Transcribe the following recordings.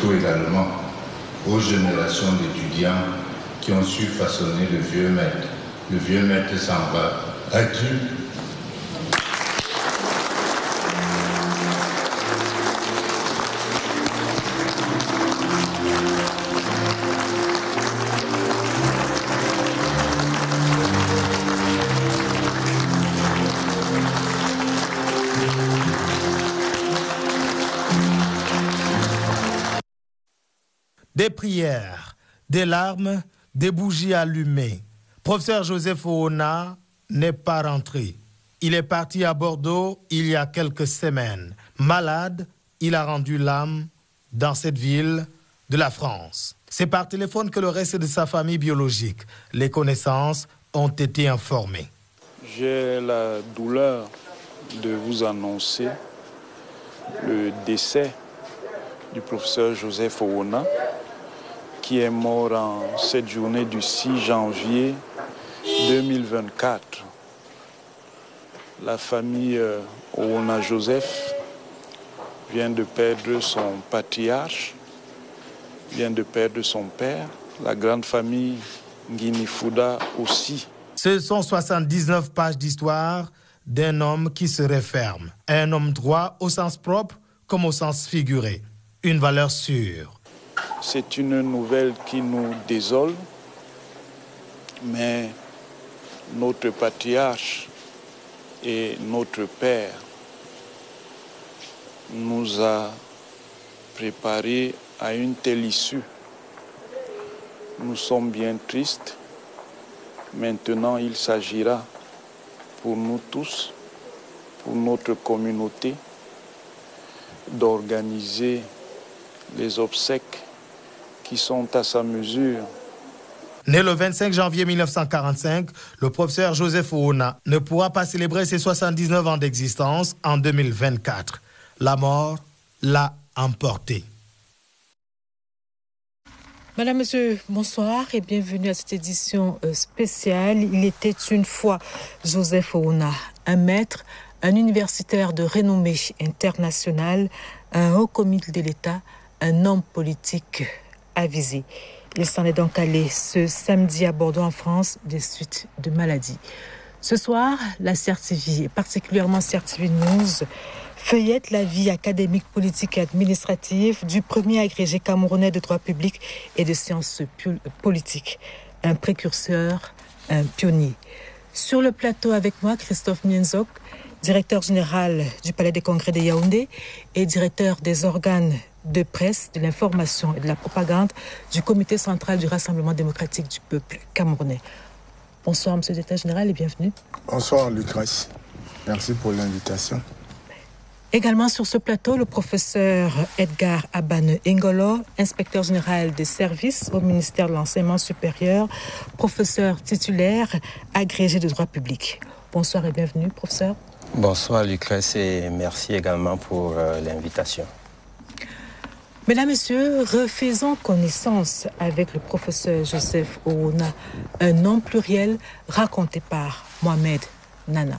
surtout également aux générations d'étudiants qui ont su façonner le vieux maître. Le vieux maître s'en va. Adieu. Des prières, des larmes, des bougies allumées. Professeur Joseph Oona n'est pas rentré. Il est parti à Bordeaux il y a quelques semaines. Malade, il a rendu l'âme dans cette ville de la France. C'est par téléphone que le reste de sa famille biologique, les connaissances, ont été informées. J'ai la douleur de vous annoncer le décès du professeur Joseph Oona, qui est mort en cette journée du 6 janvier 2024. La famille Oona Joseph vient de perdre son patriarche, vient de perdre son père, la grande famille Nguinifuda aussi. Ce sont 79 pages d'histoire d'un homme qui se referme. Un homme droit au sens propre comme au sens figuré. Une valeur sûre. C'est une nouvelle qui nous désole, mais notre patriarche et notre père nous a préparés à une telle issue. Nous sommes bien tristes. Maintenant, il s'agira pour nous tous, pour notre communauté, d'organiser les obsèques qui sont à sa mesure. Né le 25 janvier 1945, le professeur Joseph Oona ne pourra pas célébrer ses 79 ans d'existence en 2024. La mort l'a emporté. Madame, Monsieur, bonsoir et bienvenue à cette édition spéciale. Il était une fois Joseph Oona, un maître, un universitaire de renommée internationale, un haut commis de l'État, un homme politique avisé. Il s'en est donc allé ce samedi à Bordeaux en France des suites de maladie. Ce soir, la CRTV, et particulièrement CRTV News, feuillette la vie académique, politique et administrative du premier agrégé camerounais de droit public et de sciences politiques. Un précurseur, un pionnier. Sur le plateau avec moi, Christophe Mienzok, directeur général du Palais des Congrès de Yaoundé et directeur des organes de presse, de l'information et de la propagande du Comité central du Rassemblement démocratique du peuple camerounais. Bonsoir, monsieur le directeur général, et bienvenue. Bonsoir, Lucrèce. Merci pour l'invitation. Également sur ce plateau, le professeur Edgar Abane Ngolo, inspecteur général des services au ministère de l'Enseignement supérieur, professeur titulaire, agrégé de droit public. Bonsoir et bienvenue, professeur. Bonsoir, Lucrèce, et merci également pour l'invitation. Mesdames, Messieurs, refaisons connaissance avec le professeur Joseph Oona, un nom pluriel raconté par Mohamed Nana.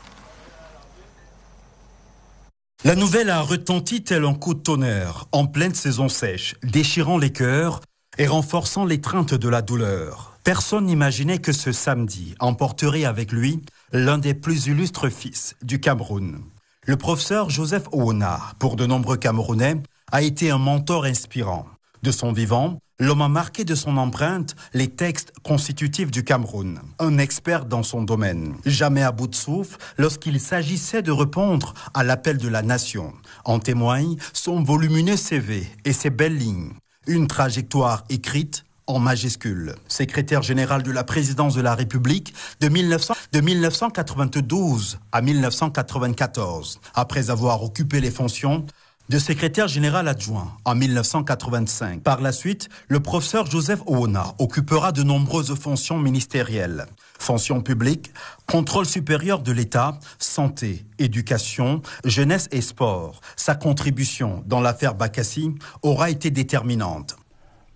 La nouvelle a retenti tel un coup de tonnerre, en pleine saison sèche, déchirant les cœurs et renforçant l'étreinte de la douleur. Personne n'imaginait que ce samedi emporterait avec lui l'un des plus illustres fils du Cameroun. Le professeur Joseph Oona, pour de nombreux Camerounais, a été un mentor inspirant. De son vivant, l'homme a marqué de son empreinte les textes constitutifs du Cameroun. Un expert dans son domaine, jamais à bout de souffle lorsqu'il s'agissait de répondre à l'appel de la nation. En témoignent son volumineux CV et ses belles lignes. Une trajectoire écrite en majuscule. Secrétaire général de la présidence de la République de 1992 à 1994. Après avoir occupé les fonctions de secrétaire général adjoint en 1985. Par la suite, le professeur Joseph Oona occupera de nombreuses fonctions ministérielles. Fonctions publiques, contrôle supérieur de l'État, santé, éducation, jeunesse et sport. Sa contribution dans l'affaire Bakassi aura été déterminante.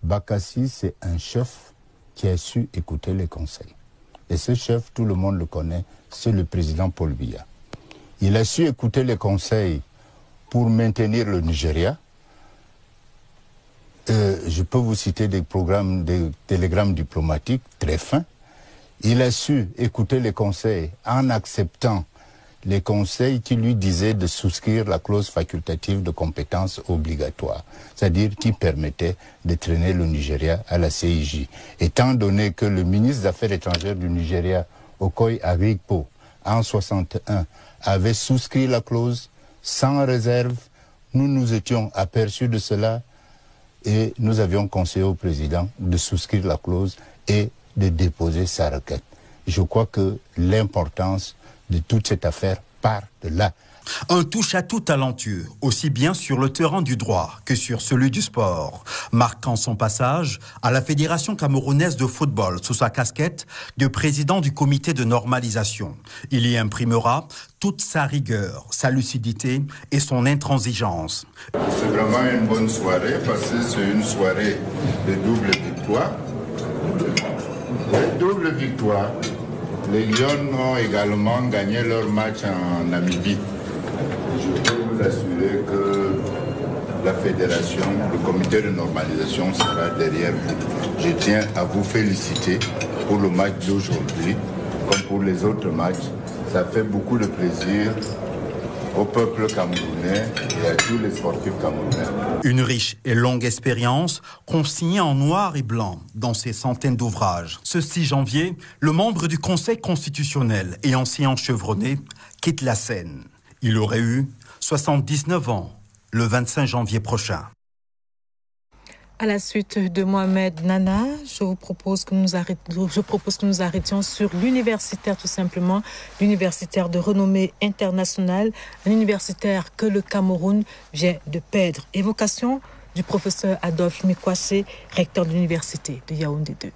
Bakassi, c'est un chef qui a su écouter les conseils. Et ce chef, tout le monde le connaît, c'est le président Paul Biya. Il a su écouter les conseils pour maintenir le Nigeria. Je peux vous citer des télégrammes diplomatiques très fins. Il a su écouter les conseils en acceptant les conseils qui lui disaient de souscrire la clause facultative de compétence obligatoire, c'est-à-dire qui permettait de traîner le Nigeria à la CIJ. Étant donné que le ministre des Affaires étrangères du Nigeria, Okoye Avikpo, en 61, avait souscrit la clause sans réserve, nous nous étions aperçus de cela et nous avions conseillé au président de souscrire la clause et de déposer sa requête. Je crois que l'importance de toute cette affaire part de là. Un touche-à-tout talentueux, aussi bien sur le terrain du droit que sur celui du sport, marquant son passage à la Fédération camerounaise de football sous sa casquette de président du comité de normalisation. Il y imprimera toute sa rigueur, sa lucidité et son intransigeance. C'est vraiment une bonne soirée parce que c'est une soirée de double victoire. Double victoire. Les Lions ont également gagné leur match en Namibie. Je peux vous assurer que la fédération, le comité de normalisation sera derrière vous. Je tiens à vous féliciter pour le match d'aujourd'hui, comme pour les autres matchs. Ça fait beaucoup de plaisir au peuple camerounais et à tous les sportifs camerounais. Une riche et longue expérience consignée en noir et blanc dans ces centaines d'ouvrages. Ce 6 janvier, le membre du Conseil constitutionnel et ancien chevronné quitte la scène. Il aurait eu 79 ans le 25 janvier prochain. À la suite de Mohamed Nana, je propose que nous arrêtions sur l'universitaire tout simplement, l'universitaire de renommée internationale, un universitaire que le Cameroun vient de perdre. Évocation du professeur Adolphe Mikwase, recteur de l'université de Yaoundé 2.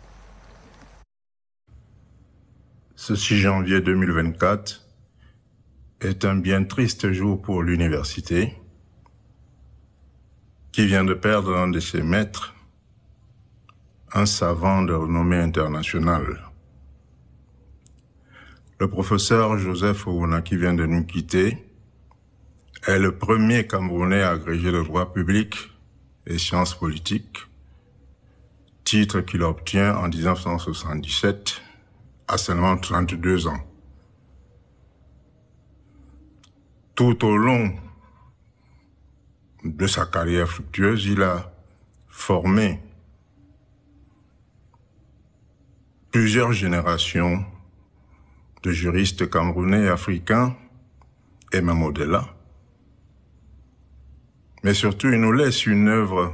Ce 6 janvier 2024 est un bien triste jour pour l'université, qui vient de perdre un de ses maîtres, un savant de renommée internationale. Le professeur Joseph Fowona, qui vient de nous quitter, est le premier Camerounais agrégé de droit public et sciences politiques, titre qu'il obtient en 1977 à seulement 32 ans. Tout au long de sa carrière fructueuse, il a formé plusieurs générations de juristes camerounais et africains, et même au-delà. Mais surtout, il nous laisse une œuvre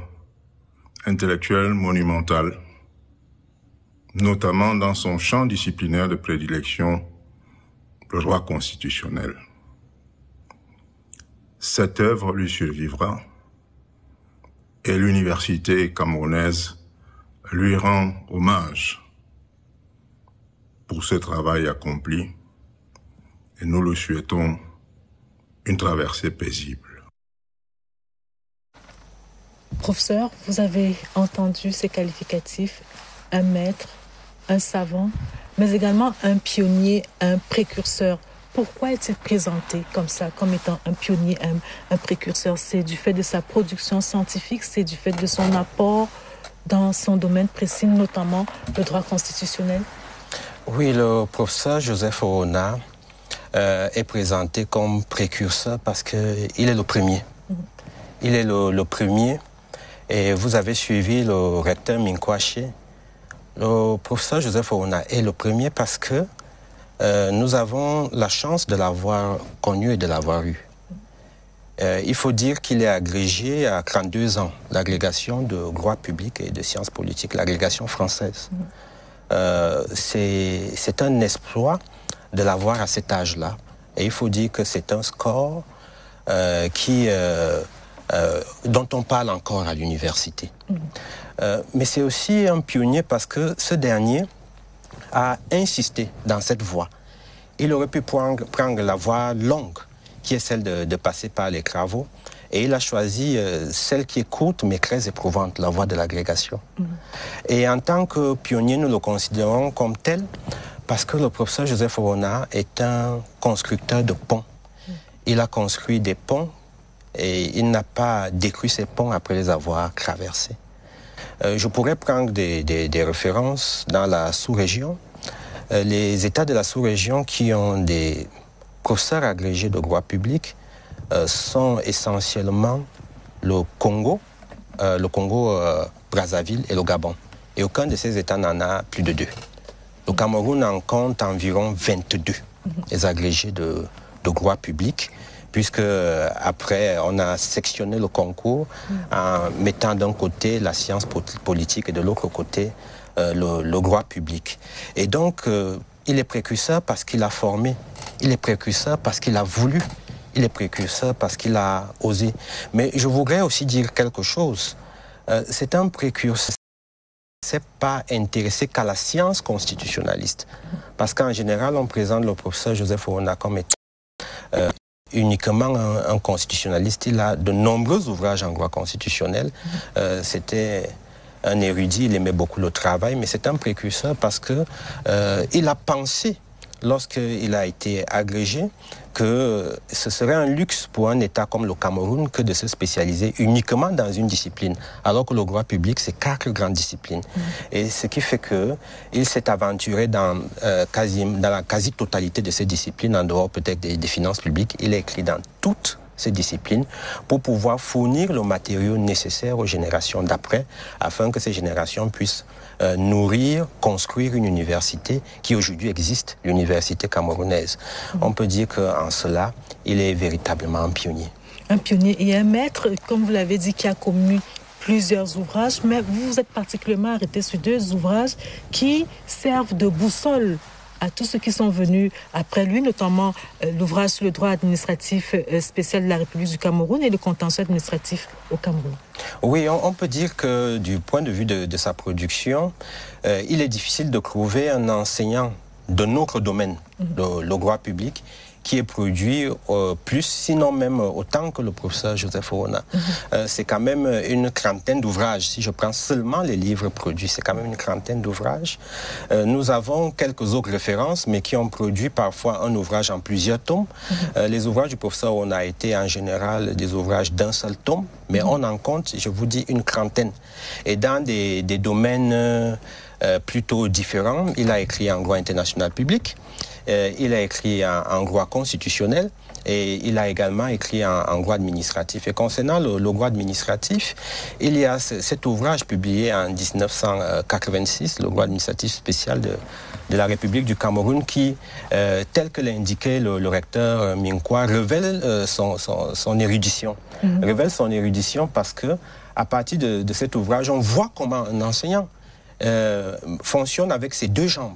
intellectuelle monumentale, notamment dans son champ disciplinaire de prédilection, le droit constitutionnel. Cette œuvre lui survivra et l'université camerounaise lui rend hommage pour ce travail accompli et nous lui souhaitons une traversée paisible. Professeur, vous avez entendu ces qualificatifs, un maître, un savant, mais également un pionnier, un précurseur. Pourquoi est-il présenté comme ça, comme étant un pionnier, un précurseur? C'est du fait de sa production scientifique, c'est du fait de son apport dans son domaine précis, notamment le droit constitutionnel? Oui, le professeur Joseph Fowona est présenté comme précurseur parce qu'il est le premier. Il est le premier. Et vous avez suivi le recteur Mikwase. Le professeur Joseph Fowona est le premier parce que nous avons la chance de l'avoir connu et de l'avoir eu. Il faut dire qu'il est agrégé à 32 ans, l'agrégation de droit public et de sciences politiques, l'agrégation française. C'est un exploit de l'avoir à cet âge-là. Et il faut dire que c'est un score dont on parle encore à l'université. Mais c'est aussi un pionnier parce que ce dernier a insisté dans cette voie. Il aurait pu prendre la voie longue, qui est celle de passer par les travaux, et il a choisi celle qui est courte mais très éprouvante, la voie de l'agrégation. Et en tant que pionnier, nous le considérons comme tel parce que le professeur Joseph Fowona est un constructeur de ponts. Il a construit des ponts et il n'a pas détruit ces ponts après les avoir traversés. Je pourrais prendre des références dans la sous-région. Les États de la sous-région qui ont des professeurs agrégés de droit public sont essentiellement le Congo Brazzaville et le Gabon. Et aucun de ces États n'en a plus de 2. Le Cameroun en compte environ 22, les agrégés de droit public, puisque après on a sectionné le concours en mettant d'un côté la science politique et de l'autre côté le droit public. Et donc il est précurseur parce qu'il a formé, il est précurseur parce qu'il a voulu, il est précurseur parce qu'il a osé. Mais je voudrais aussi dire quelque chose. C'est un précurseur. C'est pas intéressé qu'à la science constitutionnaliste. Parce qu'en général, on présente le professeur Joseph Foona comme étant uniquement un constitutionnaliste. Il a de nombreux ouvrages en droit constitutionnel. C'était un érudit, il aimait beaucoup le travail, mais c'est un précurseur parce que il a pensé, lorsqu'il a été agrégé, que ce serait un luxe pour un État comme le Cameroun que de se spécialiser uniquement dans une discipline, alors que le droit public, c'est 4 grandes disciplines. Et ce qui fait qu'il s'est aventuré dans la quasi-totalité de ces disciplines, en dehors peut-être des finances publiques. Il a écrit dans toutes ces disciplines pour pouvoir fournir le matériau nécessaire aux générations d'après, afin que ces générations puissent nourrir, construire une université qui aujourd'hui existe, l'université camerounaise. On peut dire qu'en cela, il est véritablement un pionnier. Un pionnier et un maître, comme vous l'avez dit, qui a commis plusieurs ouvrages, mais vous vous êtes particulièrement arrêté sur 2 ouvrages qui servent de boussole à tous ceux qui sont venus après lui, notamment l'ouvrage sur le droit administratif spécial de la République du Cameroun et le contentieux administratif au Cameroun. Oui, on peut dire que du point de vue de sa production, il est difficile de trouver un enseignant de notre domaine, le droit public, qui est produit plus, sinon même autant que le professeur Joseph Foona. C'est quand même une 30aine d'ouvrages. Si je prends seulement les livres produits, c'est quand même une 30aine d'ouvrages. Nous avons quelques autres références, mais qui ont produit parfois un ouvrage en plusieurs tomes. Les ouvrages du professeur Foona étaient en général des ouvrages d'un seul tome, mais on en compte, je vous dis, une 30aine. Et dans des domaines plutôt différents, il a écrit en droit international public, il a écrit en droit constitutionnel et il a également écrit en droit administratif. Et concernant le droit administratif, il y a cet ouvrage publié en 1986, le droit administratif spécial de la République du Cameroun, qui, tel que l'indiquait le recteur Minkwa, révèle son érudition. Révèle son érudition parce que à partir de cet ouvrage, on voit comment un enseignant fonctionne avec ses 2 jambes.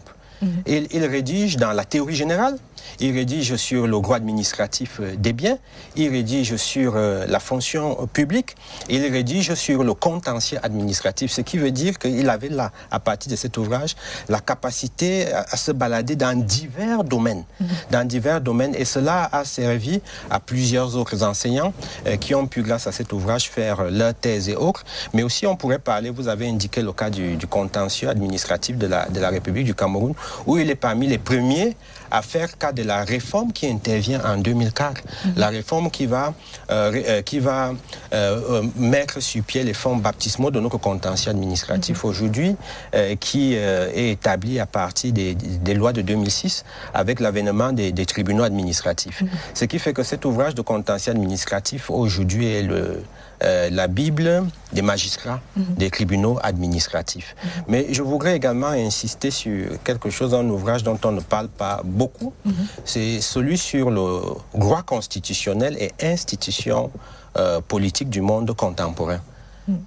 Il rédige dans la théorie générale, il rédige sur le droit administratif des biens, il rédige sur la fonction publique, il rédige sur le contentieux administratif, ce qui veut dire qu'il avait là, à partir de cet ouvrage, la capacité à se balader dans divers domaines. Et cela a servi à plusieurs autres enseignants qui ont pu, grâce à cet ouvrage, faire leur thèse et autres. Mais aussi, on pourrait parler, vous avez indiqué le cas du contentieux administratif de la République du Cameroun, où il est parmi les premiers à faire cas de la réforme qui intervient en 2004. La réforme qui va mettre sur pied les fonds baptismaux de notre contentieux administratif aujourd'hui, qui est établi à partir des lois de 2006 avec l'avènement des tribunaux administratifs. Ce qui fait que cet ouvrage de contentieux administratif aujourd'hui est la Bible des magistrats des tribunaux administratifs. Mais je voudrais également insister sur quelque chose, un ouvrage dont on ne parle pas beaucoup, c'est celui sur le droit constitutionnel et institutions politiques du monde contemporain.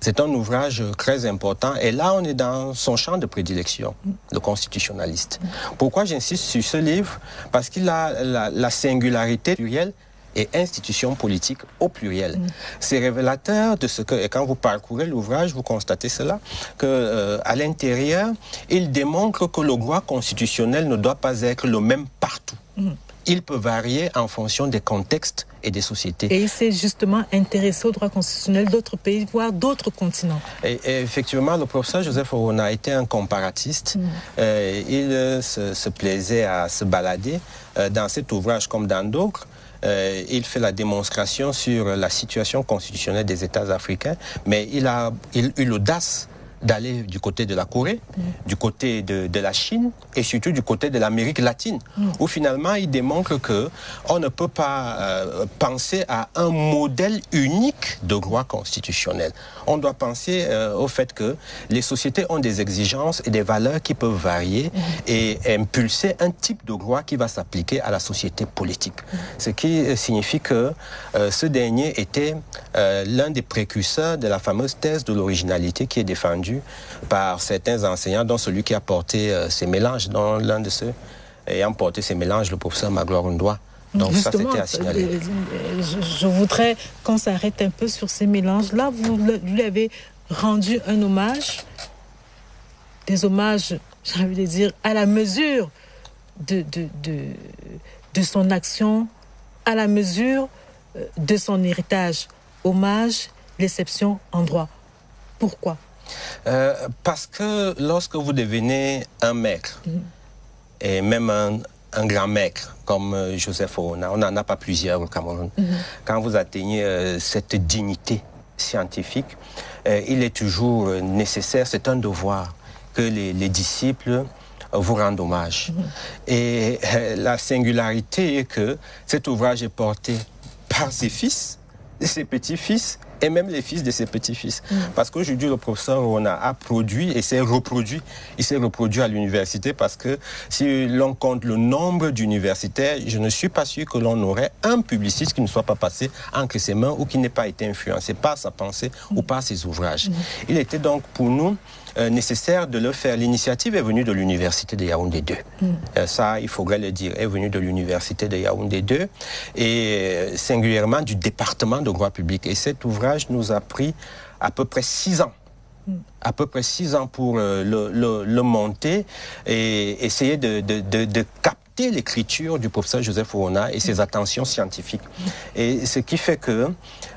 C'est un ouvrage très important et là on est dans son champ de prédilection, le constitutionnaliste. Pourquoi j'insiste sur ce livre? Parce qu'il a la singularité plurielle et institutions politiques au pluriel. C'est révélateur de ce que, et quand vous parcourez l'ouvrage, vous constatez cela, que à l'intérieur, il démontre que le droit constitutionnel ne doit pas être le même partout. Il peut varier en fonction des contextes et des sociétés. Et il s'est justement intéressé au droit constitutionnel d'autres pays, voire d'autres continents. Et effectivement, le professeur Joseph Foona a été un comparatiste. Il se plaisait à se balader dans cet ouvrage comme dans d'autres. Il fait la démonstration sur la situation constitutionnelle des États africains, mais il a eu l'audace d'aller du côté de la Corée, du côté de la Chine et surtout du côté de l'Amérique latine, où finalement il démontre qu'on ne peut pas penser à un modèle unique de droit constitutionnel. On doit penser au fait que les sociétés ont des exigences et des valeurs qui peuvent varier et impulser un type de droit qui va s'appliquer à la société politique. Ce qui signifie que ce dernier était l'un des précurseurs de la fameuse thèse de l'originalité qui est défendue par certains enseignants, dont celui qui a porté ces mélanges, dont l'un de ceux ayant porté ces mélanges, le professeur Magloire Ndoye. Donc justement, ça, c'était à signaler. Je voudrais qu'on s'arrête un peu sur ces mélanges-là. Vous lui avez rendu un hommage, des hommages, j'ai envie de dire, à la mesure de son action, à la mesure de son héritage. Hommage, l'exception en droit. Pourquoi ? Parce que lorsque vous devenez un maître, et même un grand maître comme Joseph Oona, on n'en a pas plusieurs au Cameroun, quand vous atteignez cette dignité scientifique, il est toujours nécessaire, c'est un devoir que les disciples vous rendent hommage. Et la singularité est que cet ouvrage est porté par ses fils, ses petits-fils, et même les fils de ses petits-fils. Parce qu'aujourd'hui, le professeur Oona a produit et s'est reproduit. Il s'est reproduit à l'université parce que si l'on compte le nombre d'universitaires, je ne suis pas sûr que l'on aurait un publiciste qui ne soit pas passé entre ses mains ou qui n'ait pas été influencé par sa pensée ou par ses ouvrages. Il était donc pour nous nécessaire de le faire. L'initiative est venue de l'université de Yaoundé 2. Ça, il faudrait le dire, est venue de l'université de Yaoundé 2 et singulièrement du département de droit public. Et cet ouvrage nous a pris à peu près 6 ans. À peu près 6 ans pour le monter et essayer de capter l'écriture du professeur Joseph Oona et ses attentions scientifiques. Et ce qui fait que,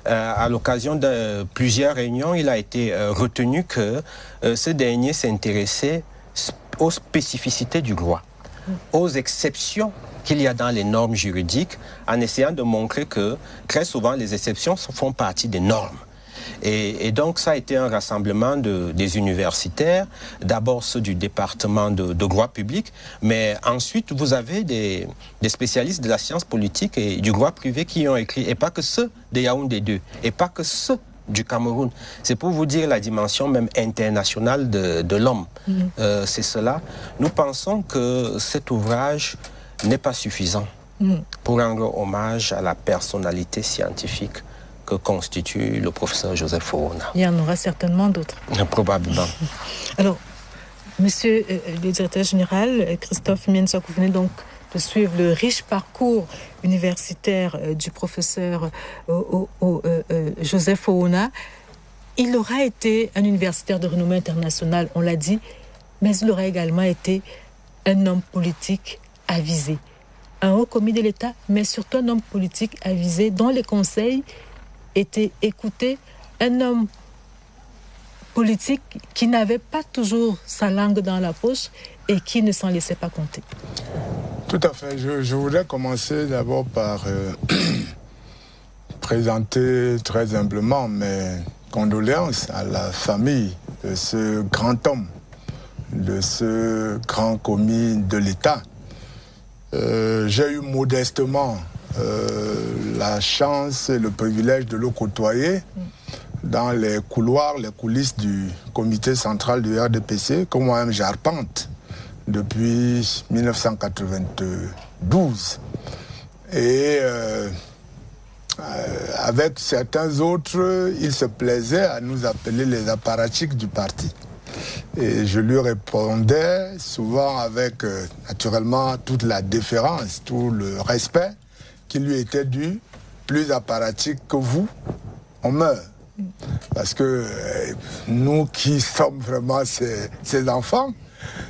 à l'occasion de plusieurs réunions, il a été retenu que ce dernier s'intéressait aux spécificités du droit, aux exceptions qu'il y a dans les normes juridiques, en essayant de montrer que très souvent les exceptions font partie des normes. Et donc ça a été un rassemblement des universitaires, d'abord ceux du département de droit public, mais ensuite vous avez des spécialistes de la science politique et du droit privé qui ont écrit, et pas que ceux de Yaoundé 2, et pas que ceux du Cameroun. C'est pour vous dire la dimension même internationale de l'homme. C'est cela. Nous pensons que cet ouvrage n'est pas suffisant pour rendre hommage à la personnalité scientifique que constitue le professeur Joseph Oona. Il y en aura certainement d'autres. Probablement. Alors, monsieur le directeur général, Christophe Miensok, vous venez donc de suivre le riche parcours universitaire du professeur Joseph Oona. Il aura été un universitaire de renommée internationale, on l'a dit, mais il aura également été un homme politique avisé. Un haut commis de l'État, mais surtout un homme politique avisé dont les conseils étaient écoutés. Un homme politique qui n'avait pas toujours sa langue dans la poche et qui ne s'en laissait pas compter. Tout à fait. Je voudrais commencer d'abord par présenter très humblement mes condoléances à la famille de ce grand homme, de ce grand commis de l'État. J'ai eu modestement la chance et le privilège de le côtoyer dans les couloirs, les coulisses du comité central du RDPC, que moi-même j'arpente depuis 1992. Et avec certains autres, il se plaisait à nous appeler les apparatchiks du parti. Et je lui répondais souvent avec, naturellement, toute la déférence, tout le respect qui lui était dû. Plus apparatchik que vous, on meurt. Parce que nous qui sommes vraiment ses enfants,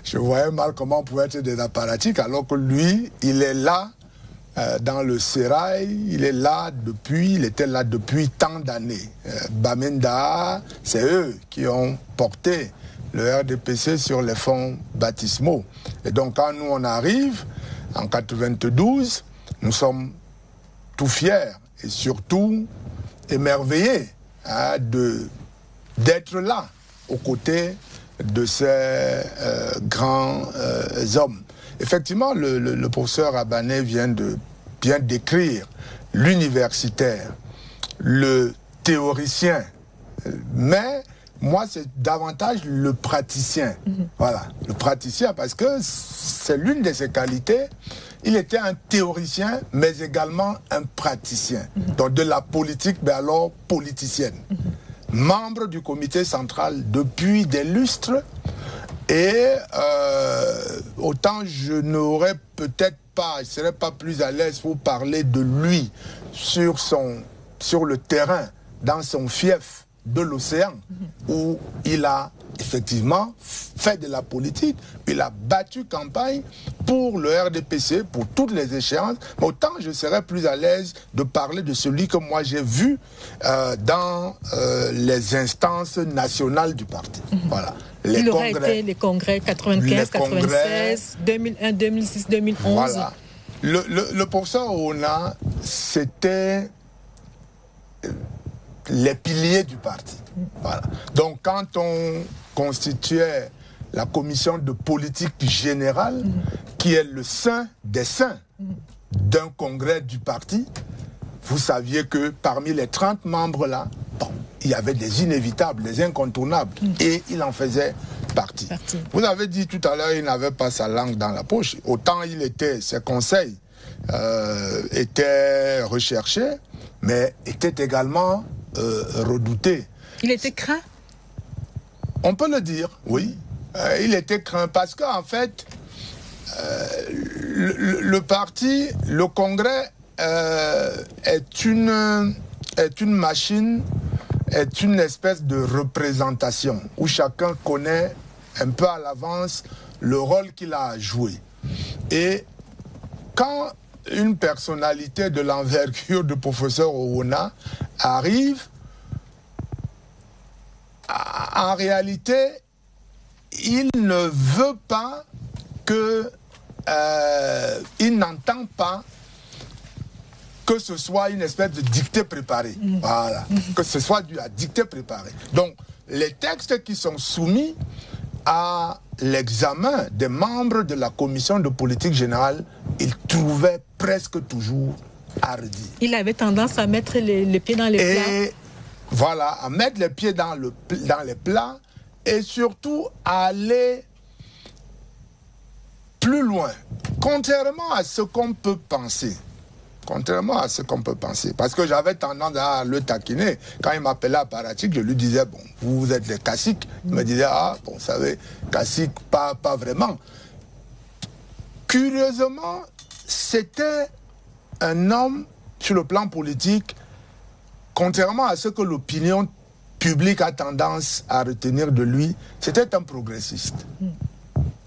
je voyais mal comment on pouvait être des apparatchiks, alors que lui, il est là, dans le sérail, il était là depuis tant d'années. Bamenda, c'est eux qui ont porté le RDPC sur les fonds baptismaux. Et donc quand nous on arrive, en 92, nous sommes tout fiers et surtout émerveillés d'être là aux côtés de ces grands hommes. Effectivement, le professeur Abane vient de bien décrire l'universitaire, le théoricien, mais moi c'est davantage le praticien. Voilà, le praticien, parce que c'est l'une de ses qualités. Il était un théoricien, mais également un praticien. Donc de la politique, mais alors politicienne. Membre du comité central depuis des lustres. Et autant je n'aurais peut-être pas, je ne serais pas plus à l'aise pour parler de lui sur le terrain, dans son fief de l'océan, où il a effectivement fait de la politique, il a battu campagne pour le RDPC, pour toutes les échéances, mais autant je serais plus à l'aise de parler de celui que moi j'ai vu dans les instances nationales du parti. Voilà. Il aurait été les congrès 95, 96, 2001, 2006, 2011. Voilà. Le professeur Ouna, c'était les piliers du parti. Voilà. Donc quand on constituait la commission de politique générale, qui est le saint des saints d'un congrès du parti, vous saviez que parmi les 30 membres là, il y avait des inévitables, des incontournables, et il en faisait partie. Vous avez dit tout à l'heure, il n'avait pas sa langue dans la poche. Autant ses conseils étaient recherchés, mais étaient également redoutés. Il était craint? On peut le dire, oui. Il était craint parce qu'en fait, le parti, le congrès est une machine, est une espèce de représentation où chacun connaît un peu à l'avance le rôle qu'il a à jouer. Et quand une personnalité de l'envergure du professeur Ouna arrive, en réalité, il ne veut pas il n'entend pas que ce soit une espèce de dictée préparée. Voilà. Que ce soit du dictée préparée. Donc, les textes qui sont soumis à l'examen des membres de la commission de politique générale, il trouvait presque toujours hardi. Il avait tendance à mettre les pieds dans les plats. Et voilà, à mettre les pieds dans les plats et surtout à aller plus loin, contrairement à ce qu'on peut penser. Parce que j'avais tendance à le taquiner. Quand il m'appelait apparatchik, je lui disais, bon, vous êtes les caciques. Il me disait, bon, vous savez, cacique, pas vraiment. Curieusement, c'était un homme, sur le plan politique, contrairement à ce que l'opinion publique a tendance à retenir de lui, c'était un progressiste.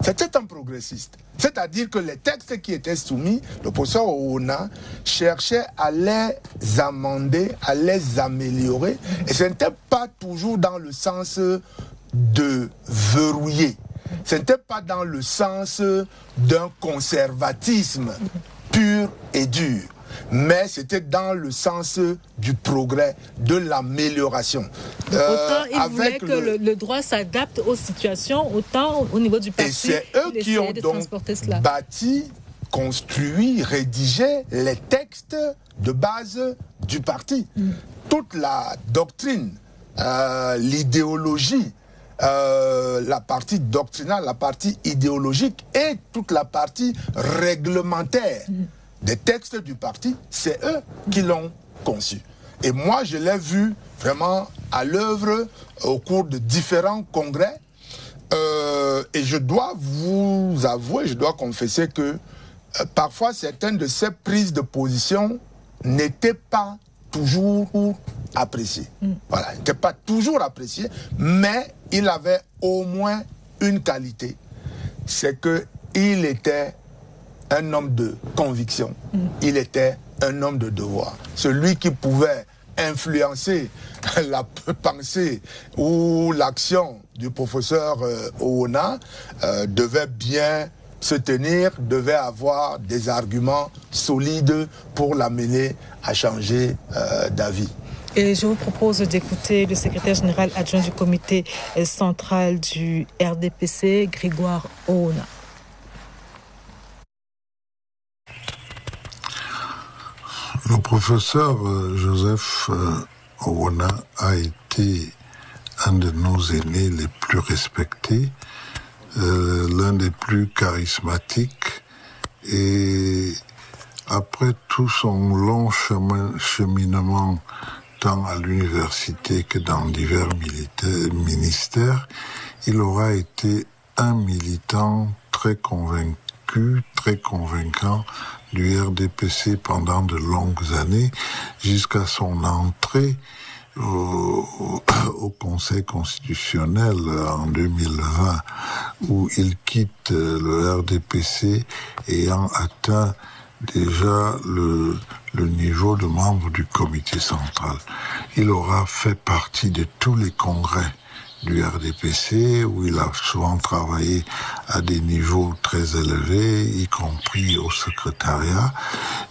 C'était un progressiste. C'est-à-dire que les textes qui étaient soumis, le professeur Ouna cherchait à les amender, à les améliorer. Et ce n'était pas toujours dans le sens de verrouiller. Ce n'était pas dans le sens d'un conservatisme pur et dur. Mais c'était dans le sens du progrès, de l'amélioration. Autant il voulait que le droit s'adapte aux situations, autant au niveau du parti. Et c'est eux qui ont donc bâti, construit, rédigé les textes de base du parti. Toute la doctrine, l'idéologie, la partie doctrinale, la partie idéologique et toute la partie réglementaire des textes du parti, c'est eux qui l'ont conçu. Et moi, je l'ai vu vraiment à l'œuvre au cours de différents congrès. Et je dois vous avouer, je dois confesser que parfois, certaines de ces prises de position n'étaient pas toujours appréciées. Voilà, n'étaient pas toujours appréciées, mais il avait au moins une qualité. C'est qu'il était un homme de conviction. Il était un homme de devoir. Celui qui pouvait influencer la pensée ou l'action du professeur Ouna devait bien se tenir, devait avoir des arguments solides pour l'amener à changer d'avis. Et je vous propose d'écouter le secrétaire général adjoint du comité central du RDPC, Grégoire Oona. Le professeur Joseph Oona a été un de nos aînés les plus respectés, l'un des plus charismatiques, et après tout son long cheminement tant à l'université que dans divers ministères, il aura été un militant très convaincu, très convaincant du RDPC pendant de longues années, jusqu'à son entrée au Conseil constitutionnel en 2020, où il quitte le RDPC ayant atteint déjà le niveau de membre du comité central. Il aura fait partie de tous les congrès du RDPC, où il a souvent travaillé à des niveaux très élevés, y compris au secrétariat.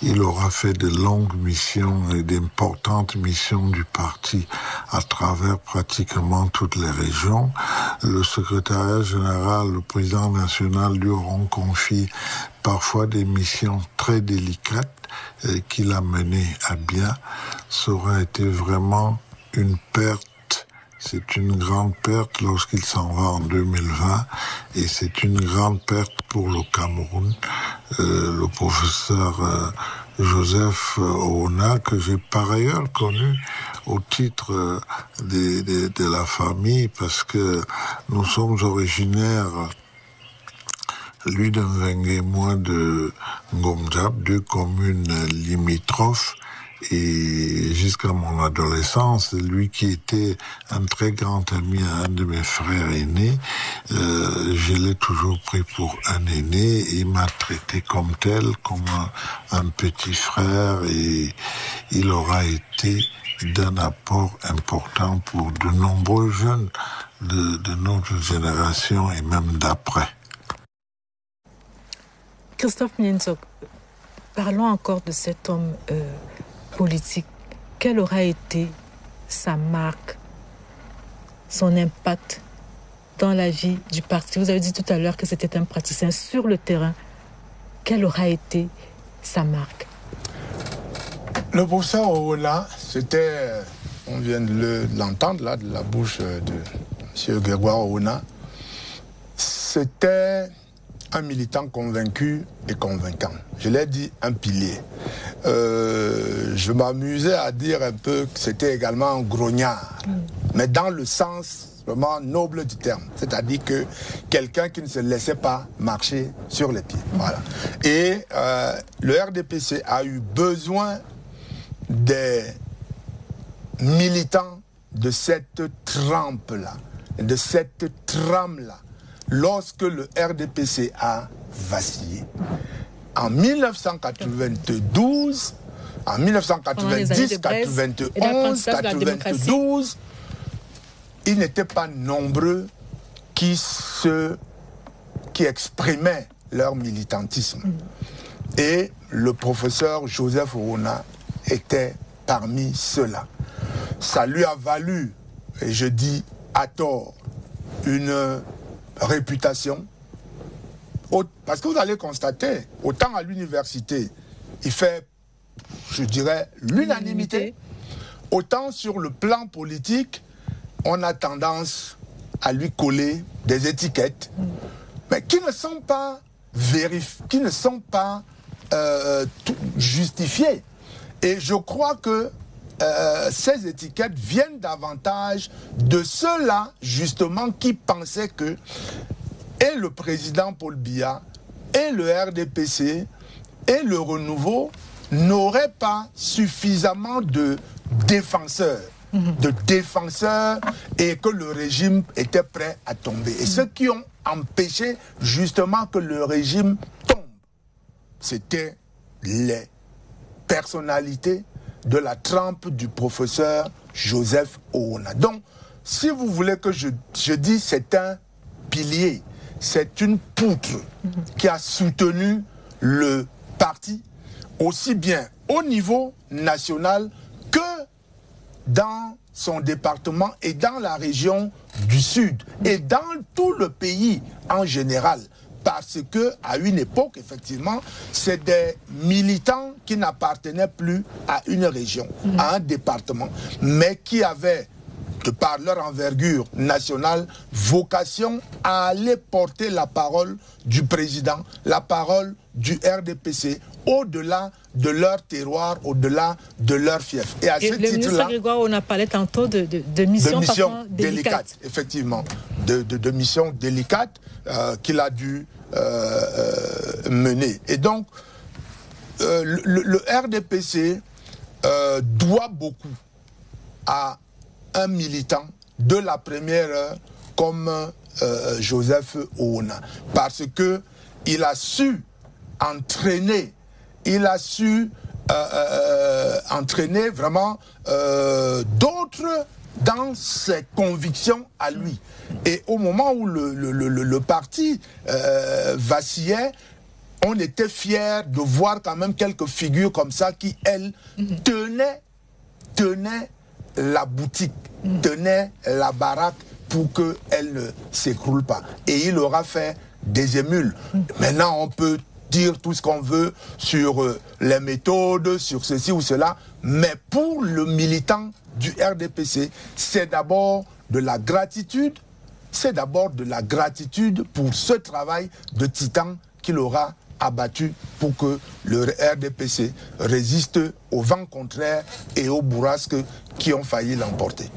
Il aura fait de longues missions et d'importantes missions du parti à travers pratiquement toutes les régions. Le secrétariat général, le président national lui auront confié parfois des missions très délicates qu'il a menées à bien. Ça aurait été vraiment une perte. C'est une grande perte lorsqu'il s'en va en 2020 et c'est une grande perte pour le Cameroun. Le professeur Joseph Oona, que j'ai par ailleurs connu au titre de la famille, parce que nous sommes originaires, lui de Mvengue et moi de Ngomjab, deux communes limitrophes. Et jusqu'à mon adolescence, lui qui était un très grand ami à un de mes frères aînés, je l'ai toujours pris pour un aîné. Il m'a traité comme tel, comme un petit frère, et il aura été d'un apport important pour de nombreux jeunes de notre génération et même d'après. Christophe Mienzok, parlons encore de cet homme politique. Quelle aura été sa marque, son impact dans la vie du parti? Vous avez dit tout à l'heure que c'était un praticien sur le terrain. Quelle aura été sa marque? Le professeur Oona, c'était, on vient de l'entendre là, de la bouche de M. Grégoire Oona, c'était un militant convaincu et convaincant. Je l'ai dit, un pilier. Je m'amusais à dire un peu que c'était également un grognard, mais dans le sens vraiment noble du terme. C'est-à-dire que quelqu'un qui ne se laissait pas marcher sur les pieds. Voilà. Et le RDPC a eu besoin des militants de cette trempe-là, de cette trame-là, lorsque le RDPC a vacillé. En 1992, en 1990, 91, 92, ils n'étaient pas nombreux qui exprimaient leur militantisme. Et le professeur Joseph Oona était parmi ceux-là. Ça lui a valu, et je dis à tort, une réputation. Parce que vous allez constater, autant à l'université, il fait, je dirais, l'unanimité, autant sur le plan politique, on a tendance à lui coller des étiquettes, mais qui ne sont pas vérifiées, qui ne sont pas justifiées. Et je crois que ces étiquettes viennent davantage de ceux-là, justement, qui pensaient que et le président Paul Biya, et le RDPC, et le Renouveau n'auraient pas suffisamment de défenseurs, et que le régime était prêt à tomber. Et ceux qui ont empêché justement que le régime tombe, c'était les personnalités de la trempe du professeur Joseph Oona. Donc, si vous voulez que je dise, c'est un pilier, c'est une poutre qui a soutenu le parti, aussi bien au niveau national que dans son département et dans la région du Sud et dans tout le pays en général. Parce que à une époque, effectivement, c'est des militants qui n'appartenaient plus à une région, à un département, mais qui avaient, de par leur envergure nationale, vocation à aller porter la parole du président, la parole du RDPC, au-delà de leur terroir, au-delà de leur fief. Et à ce titre-là, on a parlé tantôt de missions délicates. Effectivement, de missions délicates qu'il a dû mener. Et donc, le RDPC doit beaucoup à un militant de la première heure comme Joseph Oona, parce que il a su entraîner, entraîner vraiment d'autres dans ses convictions à lui. Et au moment où le parti vacillait, on était fiers de voir quand même quelques figures comme ça qui, elles, tenaient la boutique, tenaient la baraque pour qu'elle ne s'écroule pas. Et il aura fait des émules. Maintenant, on peut dire tout ce qu'on veut sur les méthodes, sur ceci ou cela, mais pour le militant du RDPC, c'est d'abord de la gratitude, pour ce travail de titan qu'il aura abattu pour que le RDPC résiste aux vents contraires et aux bourrasques qui ont failli l'emporter.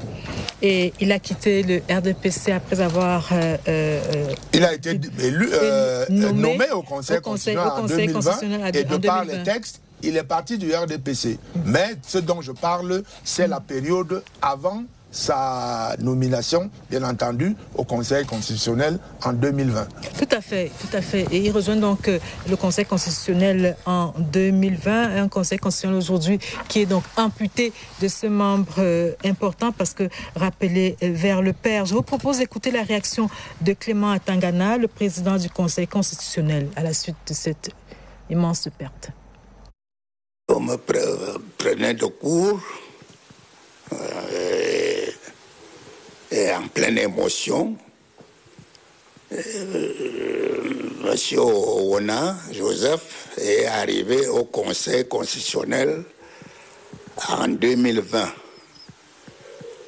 Et il a quitté le RDPC après avoir... il a été nommé au Conseil constitutionnel en 2020 et de par les textes, il est parti du RDPC. Mais ce dont je parle, c'est la période avant sa nomination, bien entendu, au Conseil constitutionnel en 2020. Tout à fait. Et il rejoint donc le Conseil constitutionnel en 2020, un Conseil constitutionnel aujourd'hui qui est donc amputé de ce membre important parce que rappelé vers le père. Je vous propose d'écouter la réaction de Clément Atangana, le président du Conseil constitutionnel, à la suite de cette immense perte. On me prenait de court et en pleine émotion. Monsieur Oona, Joseph, est arrivé au Conseil constitutionnel en 2020.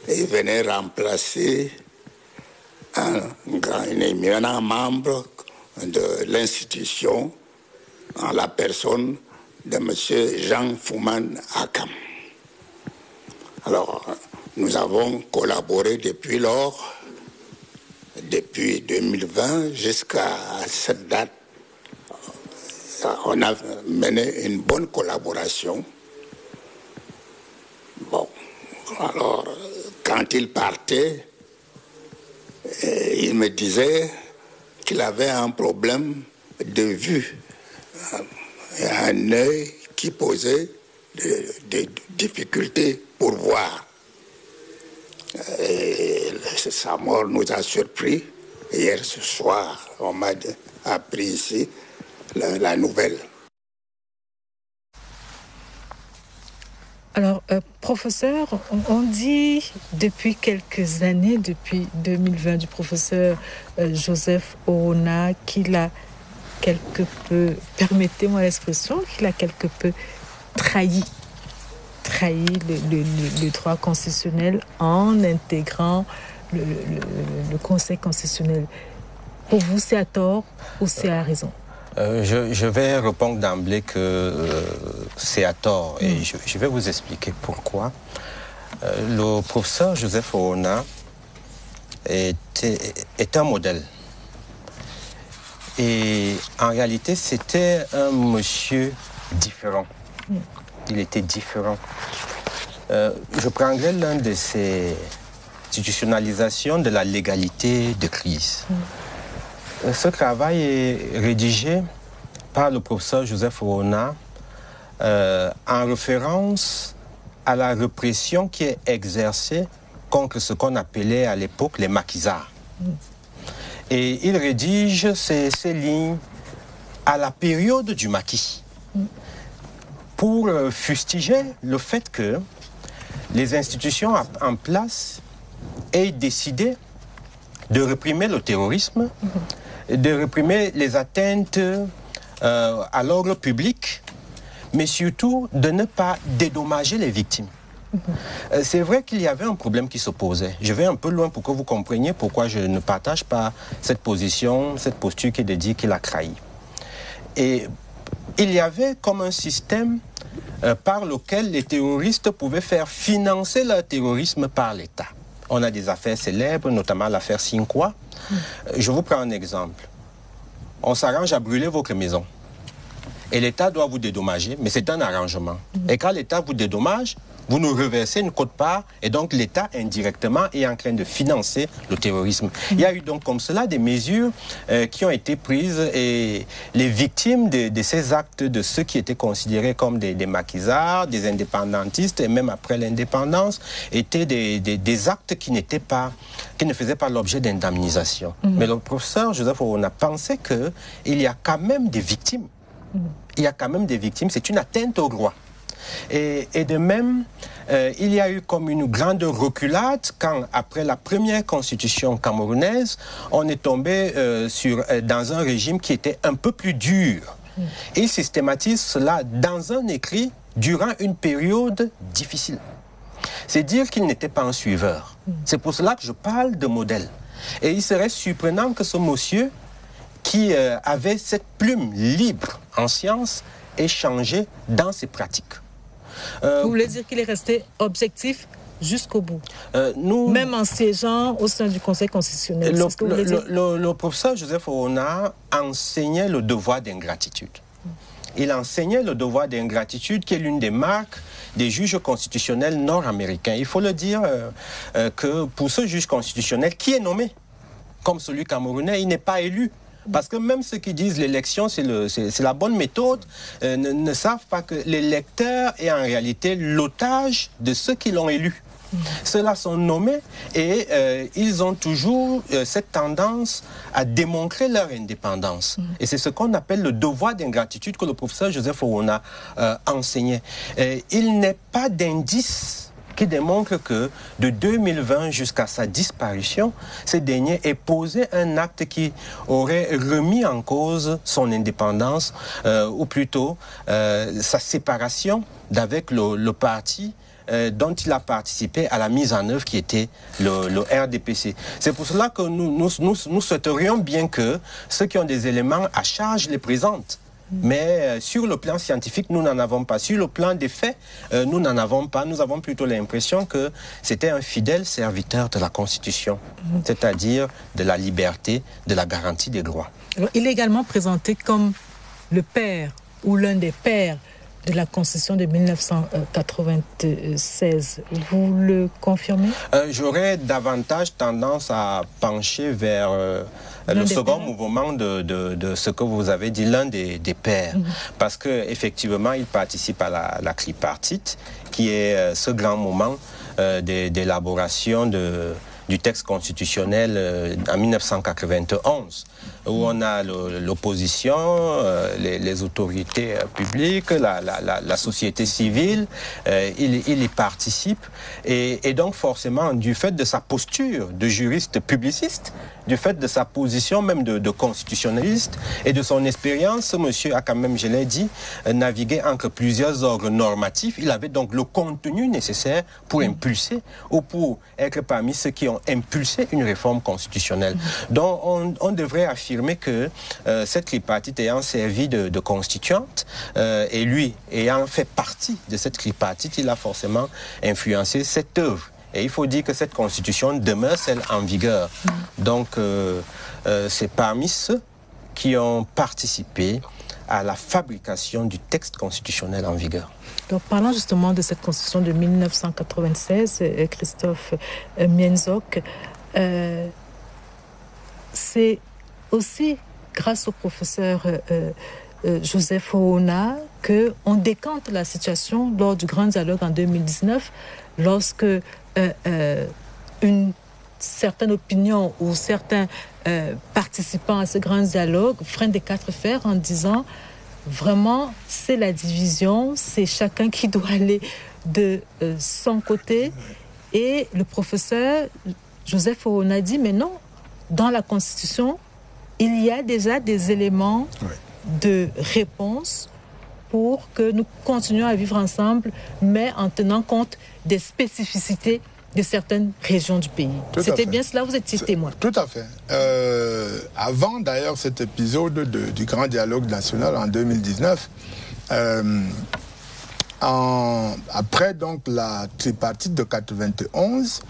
Il venait remplacer un éminent membre de l'institution en la personne de M. Jean Fouman Akam. Alors, nous avons collaboré depuis lors, depuis 2020 jusqu'à cette date. On a mené une bonne collaboration. Bon, alors, quand il partait, il me disait qu'il avait un problème de vue, un œil qui posait des difficultés pour voir. Et sa mort nous a surpris. Hier ce soir, on m'a appris ici la nouvelle. Alors, professeur, on dit depuis quelques années, depuis 2020, du professeur Joseph Oona, qu'il a quelque peu, permettez-moi l'expression, qu'il a quelque peu trahi le droit constitutionnel en intégrant le Conseil constitutionnel. Pour vous, c'est à tort ou c'est à raison? Je vais répondre d'emblée que c'est à tort et je vais vous expliquer pourquoi. Le professeur Joseph Oona est un modèle. Et en réalité, c'était un monsieur différent. Il était différent. Je prendrai l'un de ces institutionnalisations de la légalité de crise. Ce travail est rédigé par le professeur Joseph Oona en référence à la répression qui est exercée contre ce qu'on appelait à l'époque les maquisards. Et il rédige ces lignes à la période du maquis pour fustiger le fait que les institutions en place aient décidé de réprimer le terrorisme, de réprimer les atteintes à l'ordre public, mais surtout de ne pas dédommager les victimes. C'est vrai qu'il y avait un problème qui se posait. Je vais un peu loin pour que vous compreniez pourquoi je ne partage pas cette position, cette posture qui est de dire qu'il a trahi. Et il y avait comme un système par lequel les terroristes pouvaient faire financer leur terrorisme par l'État. On a des affaires célèbres, notamment l'affaire Sinqua. Je vous prends un exemple. On s'arrange à brûler votre maison. Et l'État doit vous dédommager, mais c'est un arrangement. Et quand l'État vous dédommage, vous nous reversez une quote-part, et donc l'État indirectement est en train de financer le terrorisme. Il y a eu donc comme cela des mesures qui ont été prises, et les victimes de ces actes, de ceux qui étaient considérés comme des maquisards, des indépendantistes, et même après l'indépendance, étaient des actes qui ne faisaient pas l'objet d'indemnisation. Mais le professeur Joseph Orona pensait qu'il y a quand même des victimes. Il y a quand même des victimes, c'est une atteinte au droit. Et de même, il y a eu comme une grande reculade quand, après la première constitution camerounaise, on est tombé dans un régime qui était un peu plus dur. Il systématise cela dans un écrit durant une période difficile. C'est dire qu'il n'était pas un suiveur. C'est pour cela que je parle de modèle. Et il serait surprenant que ce monsieur, qui avait cette plume libre en sciences, ait changé dans ses pratiques. Vous voulez dire qu'il est resté objectif jusqu'au bout, même en siégeant au sein du Conseil constitutionnel? Le professeur Joseph Orona enseignait le devoir d'ingratitude. Il enseignait le devoir d'ingratitude qui est l'une des marques des juges constitutionnels nord-américains. Il faut le dire que pour ce juge constitutionnel qui est nommé, comme celui camerounais, il n'est pas élu. Parce que même ceux qui disent l'élection, c'est la bonne méthode, ne savent pas que l'électeur est en réalité l'otage de ceux qui l'ont élu. Ceux-là sont nommés et ils ont toujours cette tendance à démontrer leur indépendance. Et c'est ce qu'on appelle le devoir d'ingratitude que le professeur Joseph Orona enseignait. Il n'est pas d'indice qui démontre que de 2020 jusqu'à sa disparition, ce dernier ait posé un acte qui aurait remis en cause son indépendance, ou plutôt sa séparation d'avec le parti dont il a participé à la mise en œuvre qui était le RDPC. C'est pour cela que nous souhaiterions bien que ceux qui ont des éléments à charge les présentent. Mais sur le plan scientifique, nous n'en avons pas. Sur le plan des faits, nous n'en avons pas. Nous avons plutôt l'impression que c'était un fidèle serviteur de la Constitution, c'est-à-dire de la liberté, de la garantie des droits. Alors, il est également présenté comme le père ou l'un des pères de la Constitution de 1996. Vous le confirmez? J'aurais davantage tendance à pencher vers le second mouvement de ce que vous avez dit, l'un des pères. Parce qu'effectivement, il participe à la tripartite, qui est ce grand moment d'élaboration du texte constitutionnel en 1991, où on a l'opposition, les autorités publiques, la société civile, il y participe. Et donc forcément, du fait de sa posture de juriste publiciste, du fait de sa position même de constitutionnaliste et de son expérience, ce monsieur a quand même, je l'ai dit, navigué entre plusieurs ordres normatifs. Il avait donc le contenu nécessaire pour impulser ou pour être parmi ceux qui ont impulsé une réforme constitutionnelle. Donc on devrait affirmer que cette tripartite ayant servi de constituante et lui ayant fait partie de cette tripartite, il a forcément influencé cette œuvre. Et il faut dire que cette constitution demeure celle en vigueur. Donc c'est parmi ceux qui ont participé à la fabrication du texte constitutionnel en vigueur. Donc parlant justement de cette constitution de 1996, Christophe Mienzok, c'est aussi grâce au professeur Joseph Orona qu'on décante la situation lors du grand dialogue en 2019, lorsque une certaine opinion ou certains participants à ce grand dialogue freinent des quatre fers en disant vraiment c'est la division, c'est chacun qui doit aller de son côté. Et le professeur Joseph Fowona dit, mais non, dans la Constitution, il y a déjà des éléments de réponse pour que nous continuions à vivre ensemble, mais en tenant compte des spécificités de certaines régions du pays. C'était bien cela, vous étiez témoin. Tout à fait. Avant d'ailleurs cet épisode du Grand Dialogue National en 2019, après donc la tripartite de 91,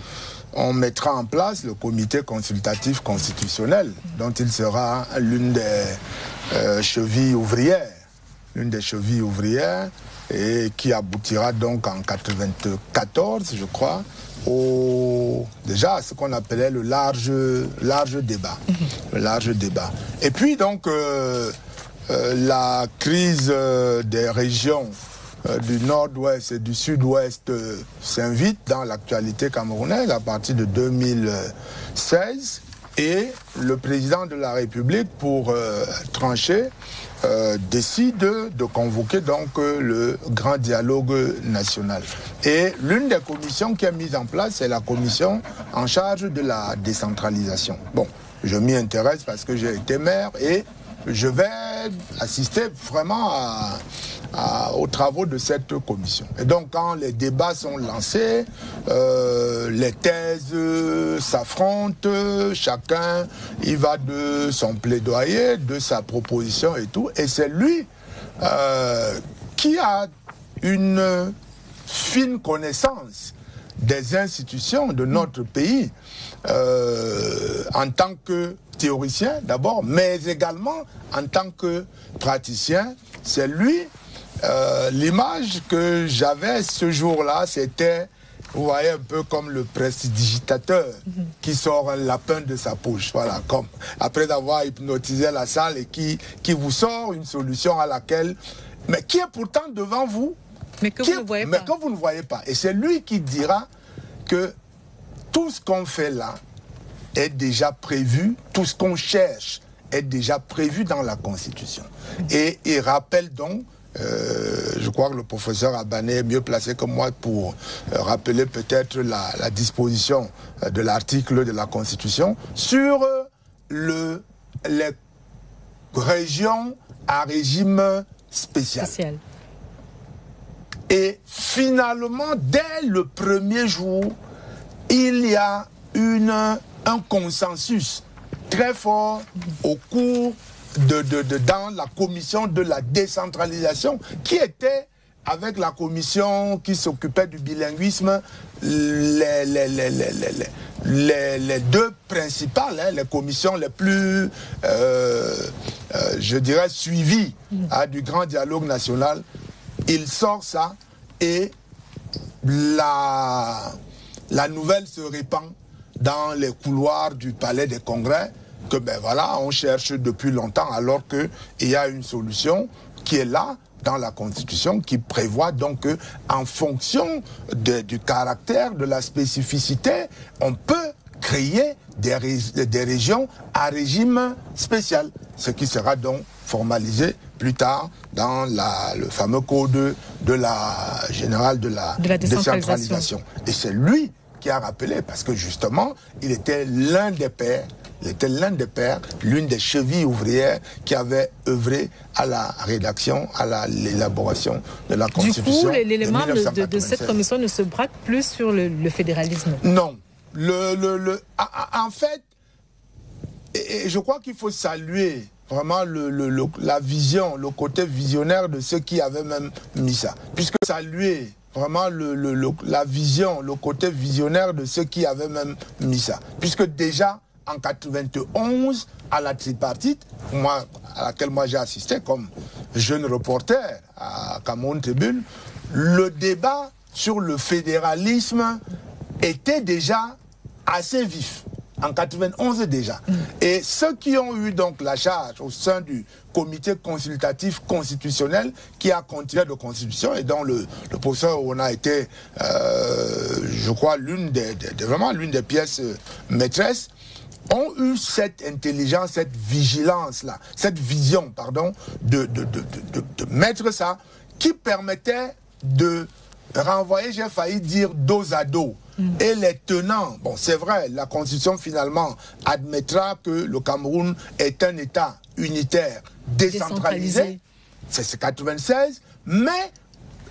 on mettra en place le comité consultatif constitutionnel, dont il sera l'une des chevilles ouvrières. L'une des chevilles ouvrières, et qui aboutira donc en 94, je crois, déjà à ce qu'on appelait le large débat. Le large débat. Et puis donc, la crise des régions du nord-ouest et du sud-ouest s'invite dans l'actualité camerounaise à partir de 2016. Et le président de la République, pour trancher, décide de convoquer donc le grand dialogue national. Et l'une des commissions qui est mise en place, c'est la commission en charge de la décentralisation. Bon, je m'y intéresse parce que j'ai été maire et je vais assister vraiment aux travaux de cette commission. Et donc, quand les débats sont lancés, les thèses s'affrontent, chacun y va de son plaidoyer, de sa proposition et tout. Et c'est lui qui a une fine connaissance des institutions de notre pays en tant que théoricien d'abord, mais également en tant que praticien. C'est lui, l'image que j'avais ce jour-là, c'était, vous voyez, un peu comme le prestidigitateur qui sort un lapin de sa poche, voilà, comme après avoir hypnotisé la salle et qui vous sort une solution à laquelle, mais qui est pourtant devant vous, mais que vous ne voyez pas. Et c'est lui qui dira que tout ce qu'on fait là est déjà prévu, tout ce qu'on cherche est déjà prévu dans la Constitution. Et il rappelle donc, je crois que le professeur Abané est mieux placé que moi pour rappeler peut-être la disposition de l'article de la Constitution sur les régions à régime spécial. Et finalement, dès le premier jour, il y a un consensus très fort au cours dans la commission de la décentralisation, qui était, avec la commission qui s'occupait du bilinguisme, les deux principales, les commissions les plus, je dirais, suivies du grand dialogue national. Il sort ça et la nouvelle se répand dans les couloirs du palais des congrès que on cherche depuis longtemps, alors qu'il y a une solution qui est là dans la Constitution, qui prévoit donc que, en fonction du caractère, de la spécificité, on peut créer des régions à régime spécial, ce qui sera donc formalisé plus tard dans le fameux code de la générale de la décentralisation. Et c'est lui qui a rappelé, parce que justement, il était l'un des pères, l'une des chevilles ouvrières qui avait œuvré à la rédaction, à l'élaboration de la Constitution. Du coup, l'élément de cette commission ne se braque plus sur le fédéralisme. Non. En fait, et je crois qu'il faut saluer vraiment la vision, le côté visionnaire de ceux qui avaient même mis ça. Puisque saluer vraiment la vision, le côté visionnaire de ceux qui avaient même mis ça. Puisque déjà, en 91, à la tripartite, à laquelle j'ai assisté comme jeune reporter à Cameroun Tribune, le débat sur le fédéralisme était déjà assez vif. En 91 déjà. Et ceux qui ont eu donc la charge au sein du comité consultatif constitutionnel qui a continué de constitution et dont le professeur on a été, je crois, vraiment l'une des pièces maîtresses, ont eu cette intelligence, cette vigilance-là, cette vision, pardon, de mettre ça, qui permettait de renvoyer, j'ai failli dire dos à dos. Et les tenants, bon c'est vrai, la Constitution finalement admettra que le Cameroun est un État unitaire, décentralisé. C'est 96, mais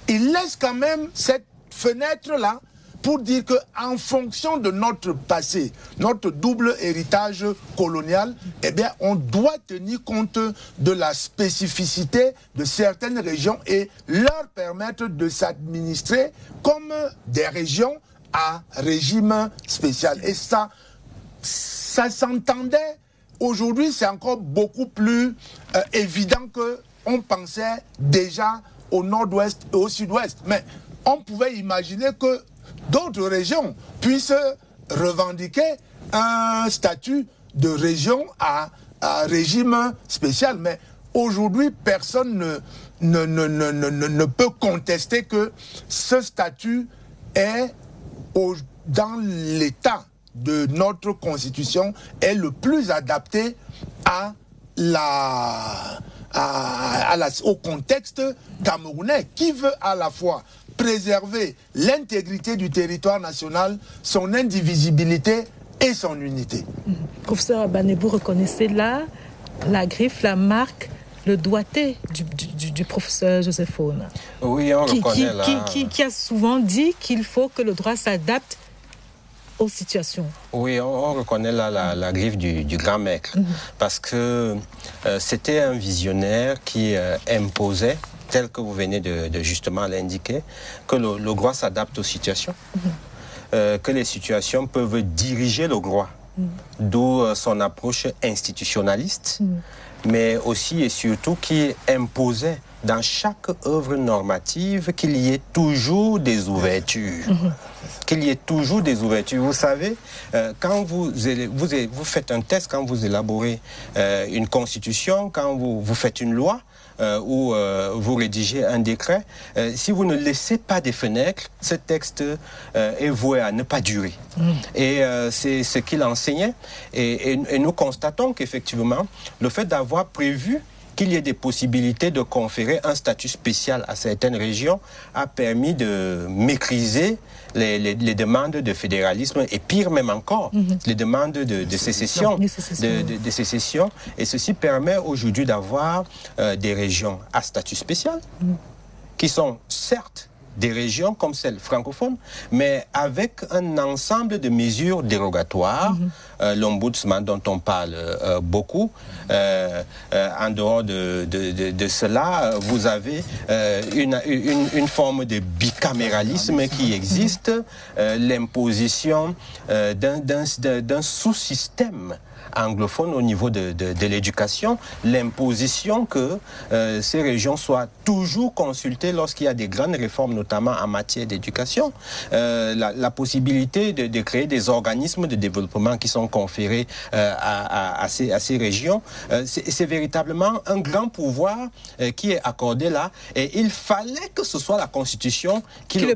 il laisse quand même cette fenêtre-là pour dire qu'en fonction de notre passé, notre double héritage colonial, eh bien, on doit tenir compte de la spécificité de certaines régions et leur permettre de s'administrer comme des régions à régime spécial. Et ça s'entendait. Aujourd'hui, c'est encore beaucoup plus évident qu'on pensait déjà au nord-ouest et au sud-ouest. Mais on pouvait imaginer que d'autres régions puissent revendiquer un statut de région à régime spécial. Mais aujourd'hui, personne ne peut contester que ce statut est dans l'état de notre Constitution est le plus adapté au contexte camerounais qui veut à la fois préserver l'intégrité du territoire national, son indivisibilité et son unité. Professeur Abane, vous reconnaissez là la griffe, la marque, le doigté du professeur Joseph Foona. Oui, on reconnaît là. Qui a souvent dit qu'il faut que le droit s'adapte aux situations. Oui, on reconnaît là la griffe du grand maître. Parce que c'était un visionnaire qui imposait, tel que vous venez de justement l'indiquer, que le droit s'adapte aux situations. Que les situations peuvent diriger le droit. D'où son approche institutionnaliste. Mais aussi et surtout qui imposait dans chaque œuvre normative qu'il y ait toujours des ouvertures. Qu'il y ait toujours des ouvertures. Vous savez, quand vous faites un texte, quand vous élaborez une constitution, quand vous faites une loi, ou vous rédigez un décret, si vous ne laissez pas des fenêtres, ce texte est voué à ne pas durer. Et c'est ce qu'il enseignait. Et nous constatons qu'effectivement, le fait d'avoir prévu qu'il y ait des possibilités de conférer un statut spécial à certaines régions a permis de maîtriser les demandes de fédéralisme et pire même encore, les demandes de sécession. De sécession. Et ceci permet aujourd'hui d'avoir des régions à statut spécial qui sont certes des régions comme celle francophone, mais avec un ensemble de mesures dérogatoires. L'ombudsman dont on parle beaucoup. En dehors de cela, vous avez une forme de bicaméralisme qui existe, l'imposition d'un sous-système anglophone au niveau de l'éducation, l'imposition que ces régions soient toujours consultées lorsqu'il y a des grandes réformes, notamment en matière d'éducation, la possibilité de créer des organismes de développement qui sont conférés à ces régions. C'est véritablement un grand pouvoir qui est accordé là, et il fallait que ce soit la Constitution qui le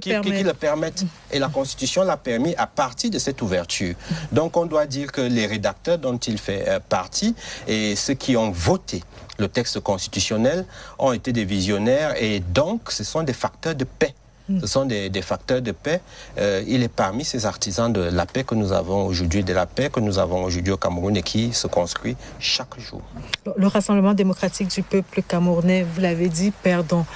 permette. Et la Constitution l'a permis à partir de cette ouverture. Donc on doit dire que les rédacteurs dont il fait partie et ceux qui ont voté le texte constitutionnel ont été des visionnaires, et donc ce sont des facteurs de paix. Ce sont des facteurs de paix. Il est parmi ces artisans de la paix que nous avons aujourd'hui, de la paix que nous avons aujourd'hui au Cameroun et qui se construit chaque jour. Le Rassemblement démocratique du peuple camerounais, vous l'avez dit, perdons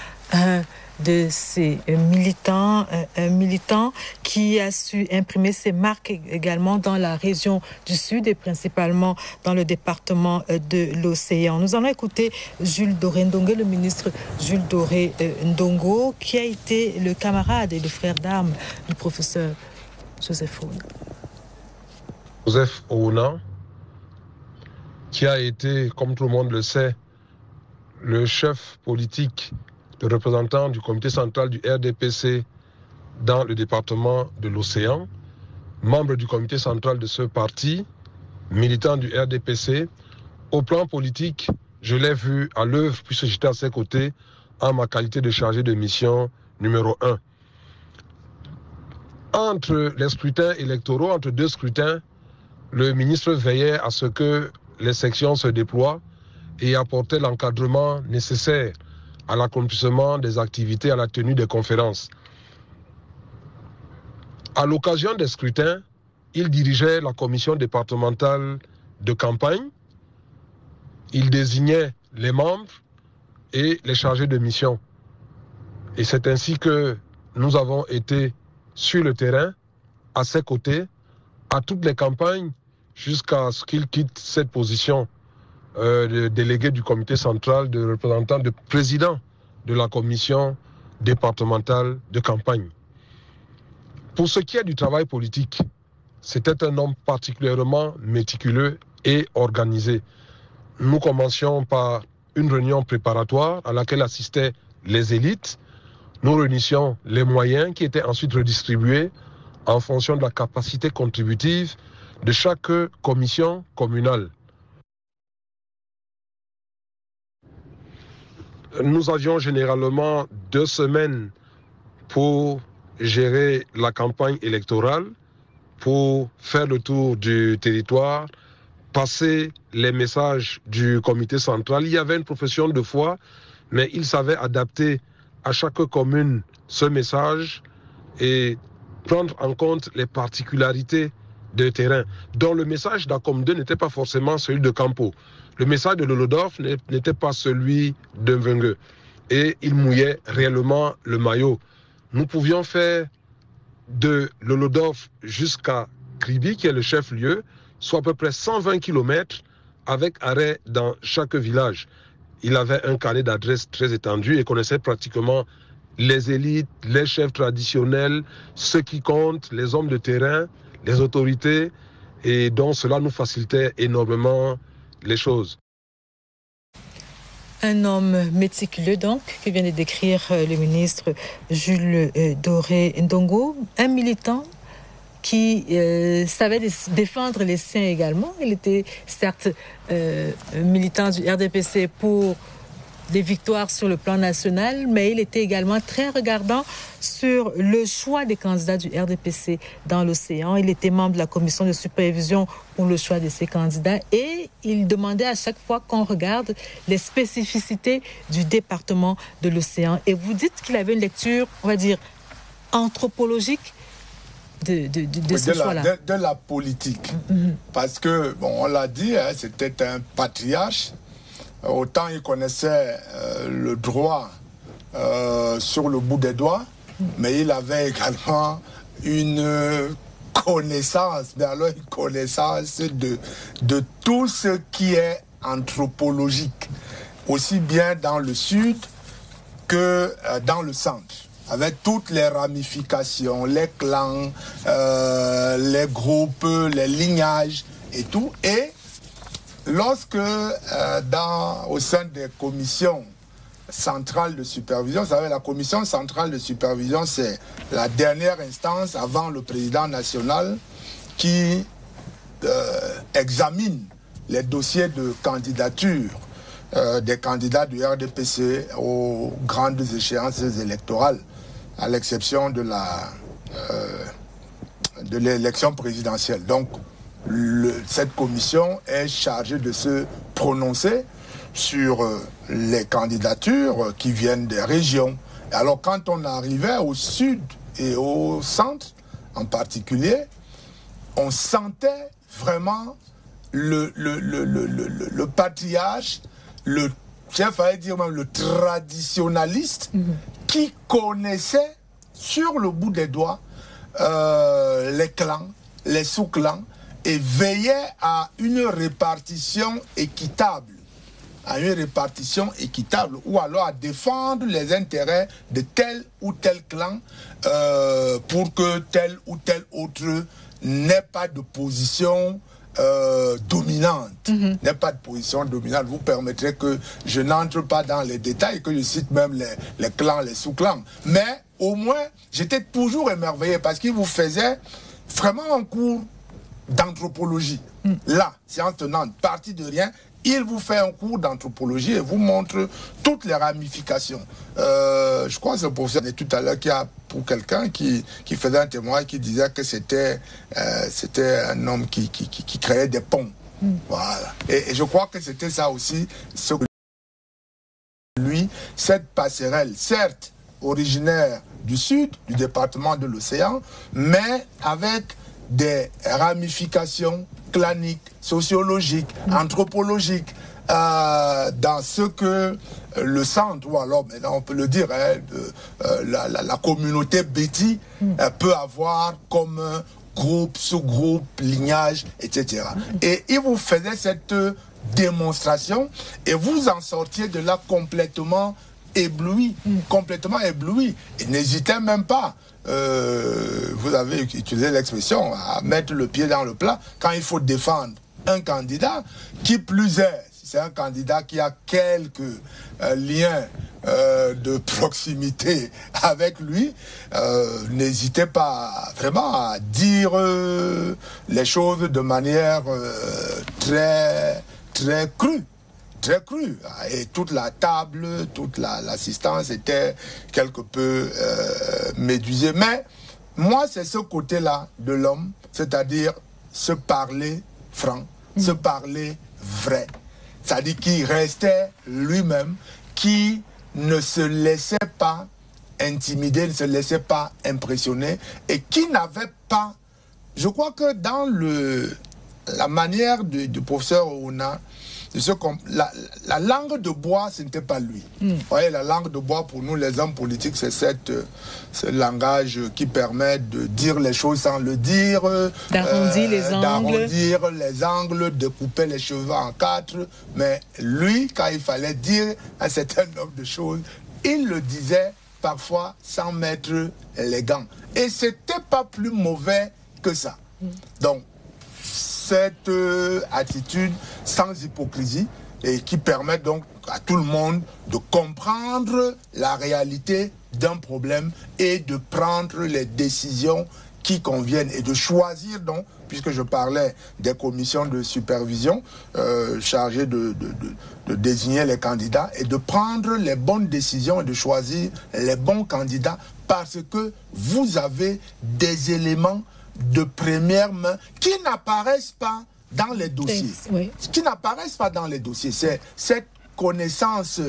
de ses militants, un militant qui a su imprimer ses marques également dans la région du Sud et principalement dans le département de l'Océan. Nous allons écouter Jules Doré Ndongo, le ministre Jules Doré Ndongo, qui a été le camarade et le frère d'armes du professeur Joseph Foona. Joseph Foona, qui a été, comme tout le monde le sait, le chef politique, le représentant du comité central du RDPC dans le département de l'Océan, membre du comité central de ce parti, militant du RDPC. Au plan politique, je l'ai vu à l'œuvre puisque j'étais à ses côtés en ma qualité de chargé de mission numéro 1. Entre les scrutins électoraux, entre deux scrutins, le ministre veillait à ce que les sections se déploient et apportait l'encadrement nécessaire à l'accomplissement des activités, à la tenue des conférences. À l'occasion des scrutins, il dirigeait la commission départementale de campagne, il désignait les membres et les chargés de mission. Et c'est ainsi que nous avons été sur le terrain, à ses côtés, à toutes les campagnes, jusqu'à ce qu'il quitte cette position de délégué du comité central, de représentant, de président de la commission départementale de campagne. Pour ce qui est du travail politique, c'était un homme particulièrement méticuleux et organisé. Nous commencions par une réunion préparatoire à laquelle assistaient les élites. Nous réunissions les moyens qui étaient ensuite redistribués en fonction de la capacité contributive de chaque commission communale. Nous avions généralement 2 semaines pour gérer la campagne électorale, pour faire le tour du territoire, passer les messages du comité central. Il y avait une profession de foi, mais il savait adapter à chaque commune ce message et prendre en compte les particularités de terrain, dont le message d'Acom 2 n'était pas forcément celui de Campo. Le message de Lolodorf n'était pas celui de Mvengue. Et il mouillait réellement le maillot. Nous pouvions faire de Lolodorf jusqu'à Kribi, qui est le chef-lieu, soit à peu près 120 km, avec arrêt dans chaque village. Il avait un carnet d'adresses très étendu et connaissait pratiquement les élites, les chefs traditionnels, ceux qui comptent, les hommes de terrain, les autorités, et donc cela nous facilitait énormément les choses. Un homme méticuleux donc, que vient de décrire le ministre Jules Doré Ndongo, un militant qui savait défendre les siens également. Il était certes militant du RDPC pour des victoires sur le plan national, mais il était également très regardant sur le choix des candidats du RDPC dans l'océan. Il était membre de la commission de supervision pour le choix de ces candidats et il demandait à chaque fois qu'on regarde les spécificités du département de l'océan. Et vous dites qu'il avait une lecture, on va dire, anthropologique de ce choix-là. De la politique. Parce que, bon, on l'a dit, hein, c'était un patriarche. Autant il connaissait le droit sur le bout des doigts, mais il avait également une connaissance, de tout ce qui est anthropologique, aussi bien dans le sud que dans le centre, avec toutes les ramifications, les clans, les groupes, les lignages et tout. Et lorsque, au sein des commissions centrales de supervision, vous savez, la commission centrale de supervision, c'est la dernière instance avant le président national qui examine les dossiers de candidature des candidats du RDPC aux grandes échéances électorales, à l'exception de l'élection présidentielle. Donc, cette commission est chargée de se prononcer sur les candidatures qui viennent des régions. Alors quand on arrivait au sud et au centre en particulier, on sentait vraiment le patriarche, le chef, allait dire même le traditionnaliste, qui connaissait sur le bout des doigts les clans, les sous-clans, et veillait à une répartition équitable, ou alors à défendre les intérêts de tel ou tel clan pour que tel ou tel autre n'ait pas de position dominante. N'ait pas de position dominante. Vous permettrez que je n'entre pas dans les détails, que je cite même les clans, les sous-clans. Mais au moins, j'étais toujours émerveillé parce qu'il vous faisait vraiment un cours d'anthropologie. Là, science tenante, partie de rien, il vous fait un cours d'anthropologie et vous montre toutes les ramifications. Je crois que c'est pour ça tout à l'heure qu'il y a pour quelqu'un qui faisait un témoignage qui disait que c'était un homme qui créait des ponts. Voilà. Et je crois que c'était ça aussi, ce que lui, cette passerelle, certes, originaire du sud, du département de l'Océan, mais avec des ramifications claniques, sociologiques, anthropologiques, dans ce que le centre, ou alors maintenant on peut le dire, la communauté Béti peut avoir comme groupe, sous-groupe, lignage, etc. Et il vous faisait cette démonstration et vous en sortiez de là complètement ébloui, Et n'hésitez même pas, vous avez utilisé l'expression, à mettre le pied dans le plat quand il faut défendre un candidat, qui plus est, c'est un candidat qui a quelques liens de proximité avec lui, n'hésitez pas vraiment à dire les choses de manière très crue. Très cru. Et toute la table, toute l'assistance était quelque peu médusée. Mais moi, c'est ce côté-là de l'homme, c'est-à-dire se parler franc, se parler vrai. C'est-à-dire qu'il restait lui-même, qui ne se laissait pas intimider, ne se laissait pas impressionner, et qui n'avait pas... Je crois que dans la manière du professeur Ouna, la langue de bois, ce n'était pas lui. Vous voyez, la langue de bois, pour nous, les hommes politiques, c'est ce langage qui permet de dire les choses sans le dire, d'arrondir les angles, de couper les cheveux en quatre. Mais lui, quand il fallait dire un certain nombre de choses, il le disait parfois sans mettre les gants. Et c'était pas plus mauvais que ça. Donc, cette attitude sans hypocrisie et qui permet donc à tout le monde de comprendre la réalité d'un problème et de prendre les décisions qui conviennent et de choisir donc, puisque je parlais des commissions de supervision chargées de désigner les candidats et de prendre les bonnes décisions et de choisir les bons candidats parce que vous avez des éléments de première main qui n'apparaissent pas dans les dossiers. Qui n'apparaissent pas dans les dossiers. C'est cette connaissance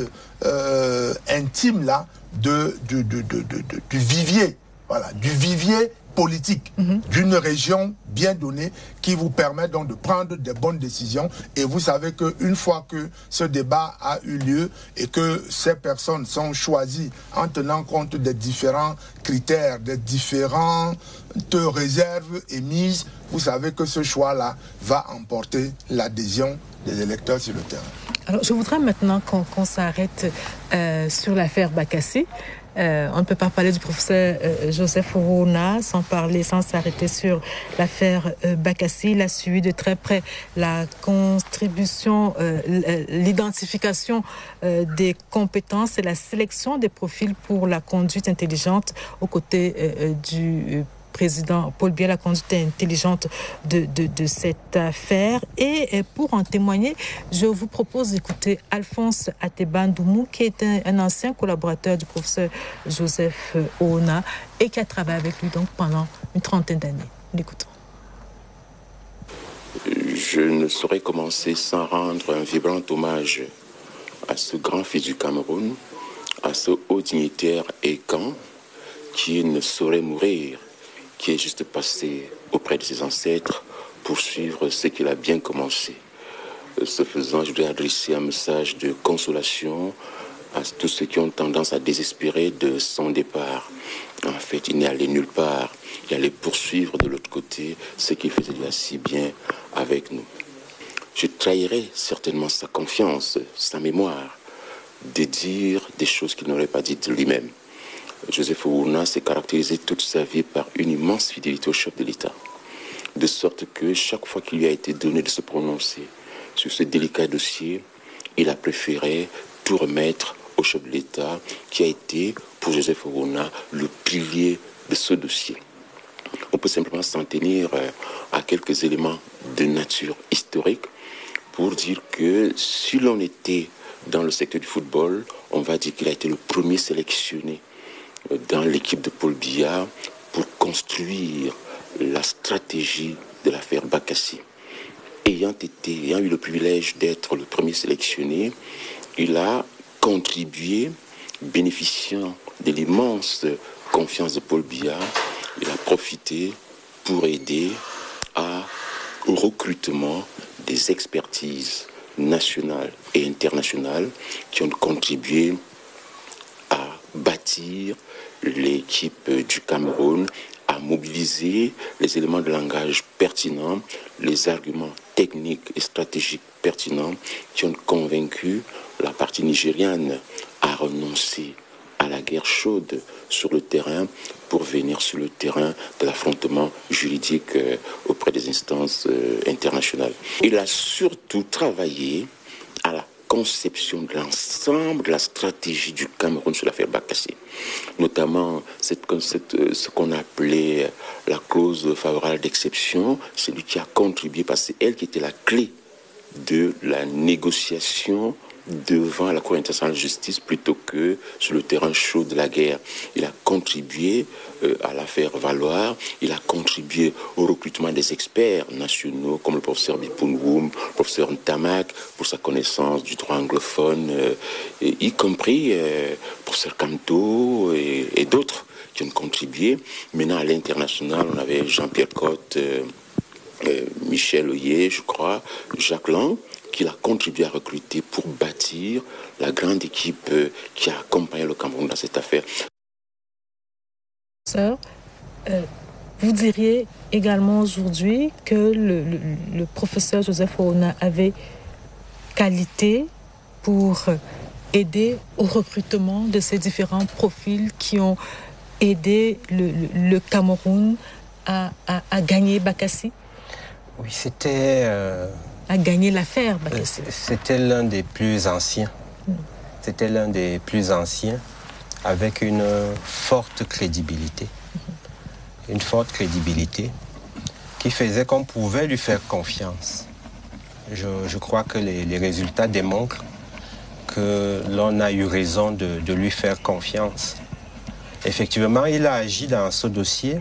intime là du vivier, voilà, du vivier politique d'une région bien donnée qui vous permet donc de prendre des bonnes décisions. Et vous savez qu'une fois que ce débat a eu lieu et que ces personnes sont choisies en tenant compte des différents critères, des différentes réserves émises, vous savez que ce choix-là va emporter l'adhésion des électeurs sur le terrain. Alors, je voudrais maintenant qu'on s'arrête sur l'affaire Bakassi. On ne peut pas parler du professeur Joseph Ouna sans s'arrêter sur l'affaire Bakassi. Il a suivi de très près la contribution, l'identification des compétences et la sélection des profils pour la conduite intelligente aux côtés du président Paul Biya, la conduite intelligente de cette affaire. Et pour en témoigner, je vous propose d'écouter Alphonse Atebandoumou, qui est un ancien collaborateur du professeur Joseph Ouna et qui a travaillé avec lui donc pendant une trentaine d'années. L'écoutons. Je ne saurais commencer sans rendre un vibrant hommage à ce grand fils du Cameroun, à ce haut dignitaire écan qui ne saurait mourir, qui est juste passé auprès de ses ancêtres pour suivre ce qu'il a bien commencé. Ce faisant, je voudrais adresser un message de consolation à tous ceux qui ont tendance à désespérer de son départ. En fait, il n'est allé nulle part. Il allait poursuivre de l'autre côté ce qu'il faisait déjà si bien avec nous. Je trahirais certainement sa confiance, sa mémoire, de dire des choses qu'il n'aurait pas dites lui-même. Joseph Ouna s'est caractérisé toute sa vie par une immense fidélité au chef de l'État. De sorte que chaque fois qu'il lui a été donné de se prononcer sur ce délicat dossier, il a préféré tout remettre au chef de l'État qui a été, pour Joseph Ouna, le pilier de ce dossier. On peut simplement s'en tenir à quelques éléments de nature historique pour dire que si l'on était dans le secteur du football, on va dire qu'il a été le premier sélectionné dans l'équipe de Paul Biya pour construire la stratégie de l'affaire Bakassi. Ayant eu le privilège d'être le premier sélectionné, il a contribué bénéficiant de l'immense confiance de Paul Biya, il a profité pour aider au recrutement des expertises nationales et internationales qui ont contribué à bâtir l'équipe du Cameroun, à mobiliser les éléments de langage pertinents, les arguments techniques et stratégiques pertinents qui ont convaincu la partie nigériane à renoncer à la guerre chaude sur le terrain pour venir sur le terrain de l'affrontement juridique auprès des instances internationales. Il a surtout travaillé à la conception de l'ensemble de la stratégie du Cameroun sur l'affaire Bakassi, notamment ce qu'on appelait la clause favorable d'exception. C'est lui qui a contribué, parce que c'est elle qui était la clé de la négociation devant la Cour internationale de justice plutôt que sur le terrain chaud de la guerre. Il a contribué à la faire valoir, il a contribué au recrutement des experts nationaux comme le professeur Bipounwoum, le professeur Ntamak, pour sa connaissance du droit anglophone, y compris le professeur Kamto et d'autres qui ont contribué. Maintenant à l'international, on avait Jean-Pierre Cotte, Michel Oyer, je crois, Jacques Lang, qu'il a contribué à recruter pour bâtir la grande équipe qui a accompagné le Cameroun dans cette affaire. Sœur, vous diriez également aujourd'hui que le professeur Joseph Founa avait qualité pour aider au recrutement de ces différents profils qui ont aidé le Cameroun à gagner Bakassi? Oui, c'était... à gagner l'affaire Bakassi. C'était l'un des plus anciens. C'était l'un des plus anciens avec une forte crédibilité. Une forte crédibilité qui faisait qu'on pouvait lui faire confiance. Je crois que les résultats démontrent que l'on a eu raison de lui faire confiance. Effectivement, il a agi dans ce dossier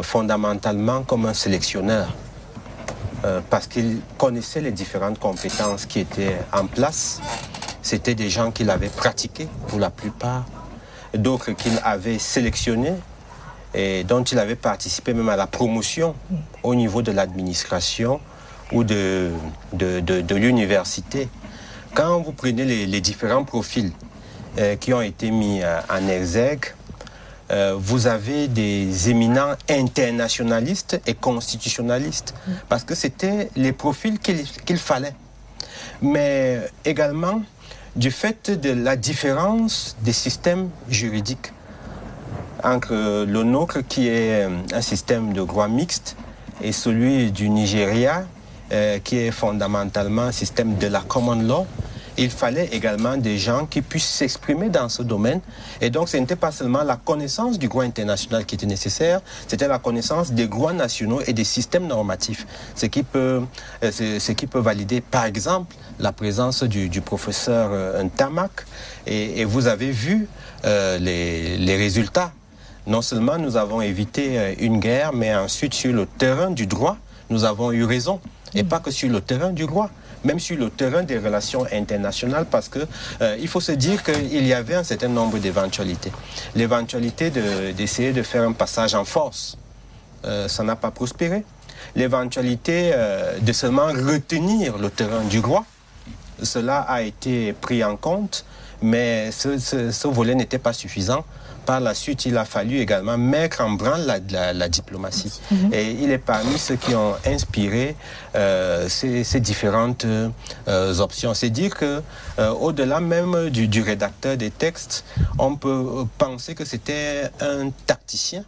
fondamentalement comme un sélectionneur. Parce qu'il connaissait les différentes compétences qui étaient en place. C'était des gens qu'il avait pratiqués pour la plupart, d'autres qu'il avait sélectionnés et dont il avait participé même à la promotion au niveau de l'administration ou de l'université. Quand vous prenez les différents profils qui ont été mis en exergue, vous avez des éminents internationalistes et constitutionnalistes, parce que c'était les profils qu'il fallait. Mais également du fait de la différence des systèmes juridiques entre le nôtre, qui est un système de droit mixte, et celui du Nigeria, qui est fondamentalement un système de la common law. Il fallait également des gens qui puissent s'exprimer dans ce domaine. Et donc, ce n'était pas seulement la connaissance du droit international qui était nécessaire, c'était la connaissance des droits nationaux et des systèmes normatifs. Ce qui peut valider, par exemple, la présence du professeur Ntamak. Et vous avez vu les résultats. Non seulement nous avons évité une guerre, mais ensuite, sur le terrain du droit, nous avons eu raison. Et pas que sur le terrain du droit, même sur le terrain des relations internationales, parce que il faut se dire qu'il y avait un certain nombre d'éventualités. L'éventualité d'essayer de faire un passage en force, ça n'a pas prospéré. L'éventualité de seulement retenir le terrain du droit, cela a été pris en compte, mais ce volet n'était pas suffisant. Par la suite, il a fallu également mettre en branle la diplomatie. Et il est parmi ceux qui ont inspiré ces différentes options. C'est dire que au-delà même du rédacteur des textes, on peut penser que c'était un tacticien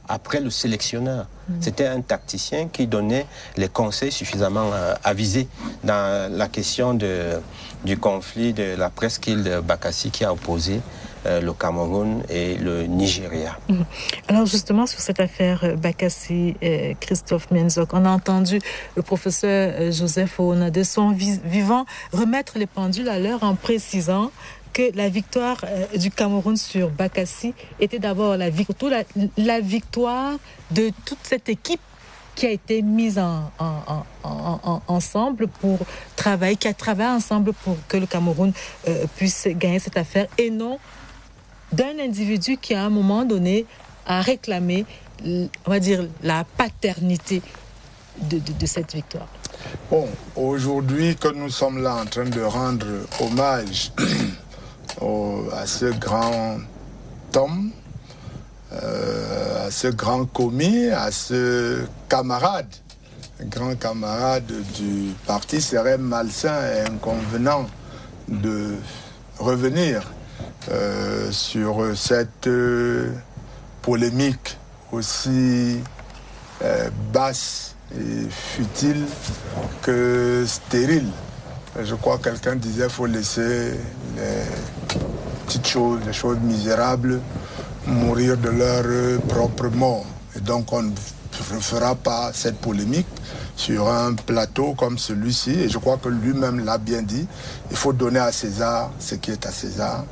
après le sélectionneur. C'était un tacticien qui donnait les conseils suffisamment avisés dans la question du conflit de la presqu'île de Bakassi qui a opposé le Cameroun et le Nigeria. Alors justement, sur cette affaire Bakassi, Christophe Mienzok, on a entendu le professeur Joseph Founa de son vivant remettre les pendules à l'heure en précisant que la victoire du Cameroun sur Bakassi était d'abord la victoire de toute cette équipe qui a été mise ensemble pour travailler travaillé, qui a travaillé ensemble pour que le Cameroun puisse gagner cette affaire, et non d'un individu qui, à un moment donné, a réclamé, on va dire, la paternité de cette victoire. Bon, aujourd'hui que nous sommes là en train de rendre hommage à ce grand homme, à ce grand commis, à ce camarade, grand camarade du parti, serait malsain et inconvenant de revenir sur cette polémique aussi basse et futile que stérile. Je crois que quelqu'un disait qu'il faut laisser les petites choses, les choses misérables, mourir de leur propre mort. Et donc on ne refera pas cette polémique sur un plateau comme celui-ci. Et je crois que lui-même l'a bien dit. Il faut donner à César ce qui est à César.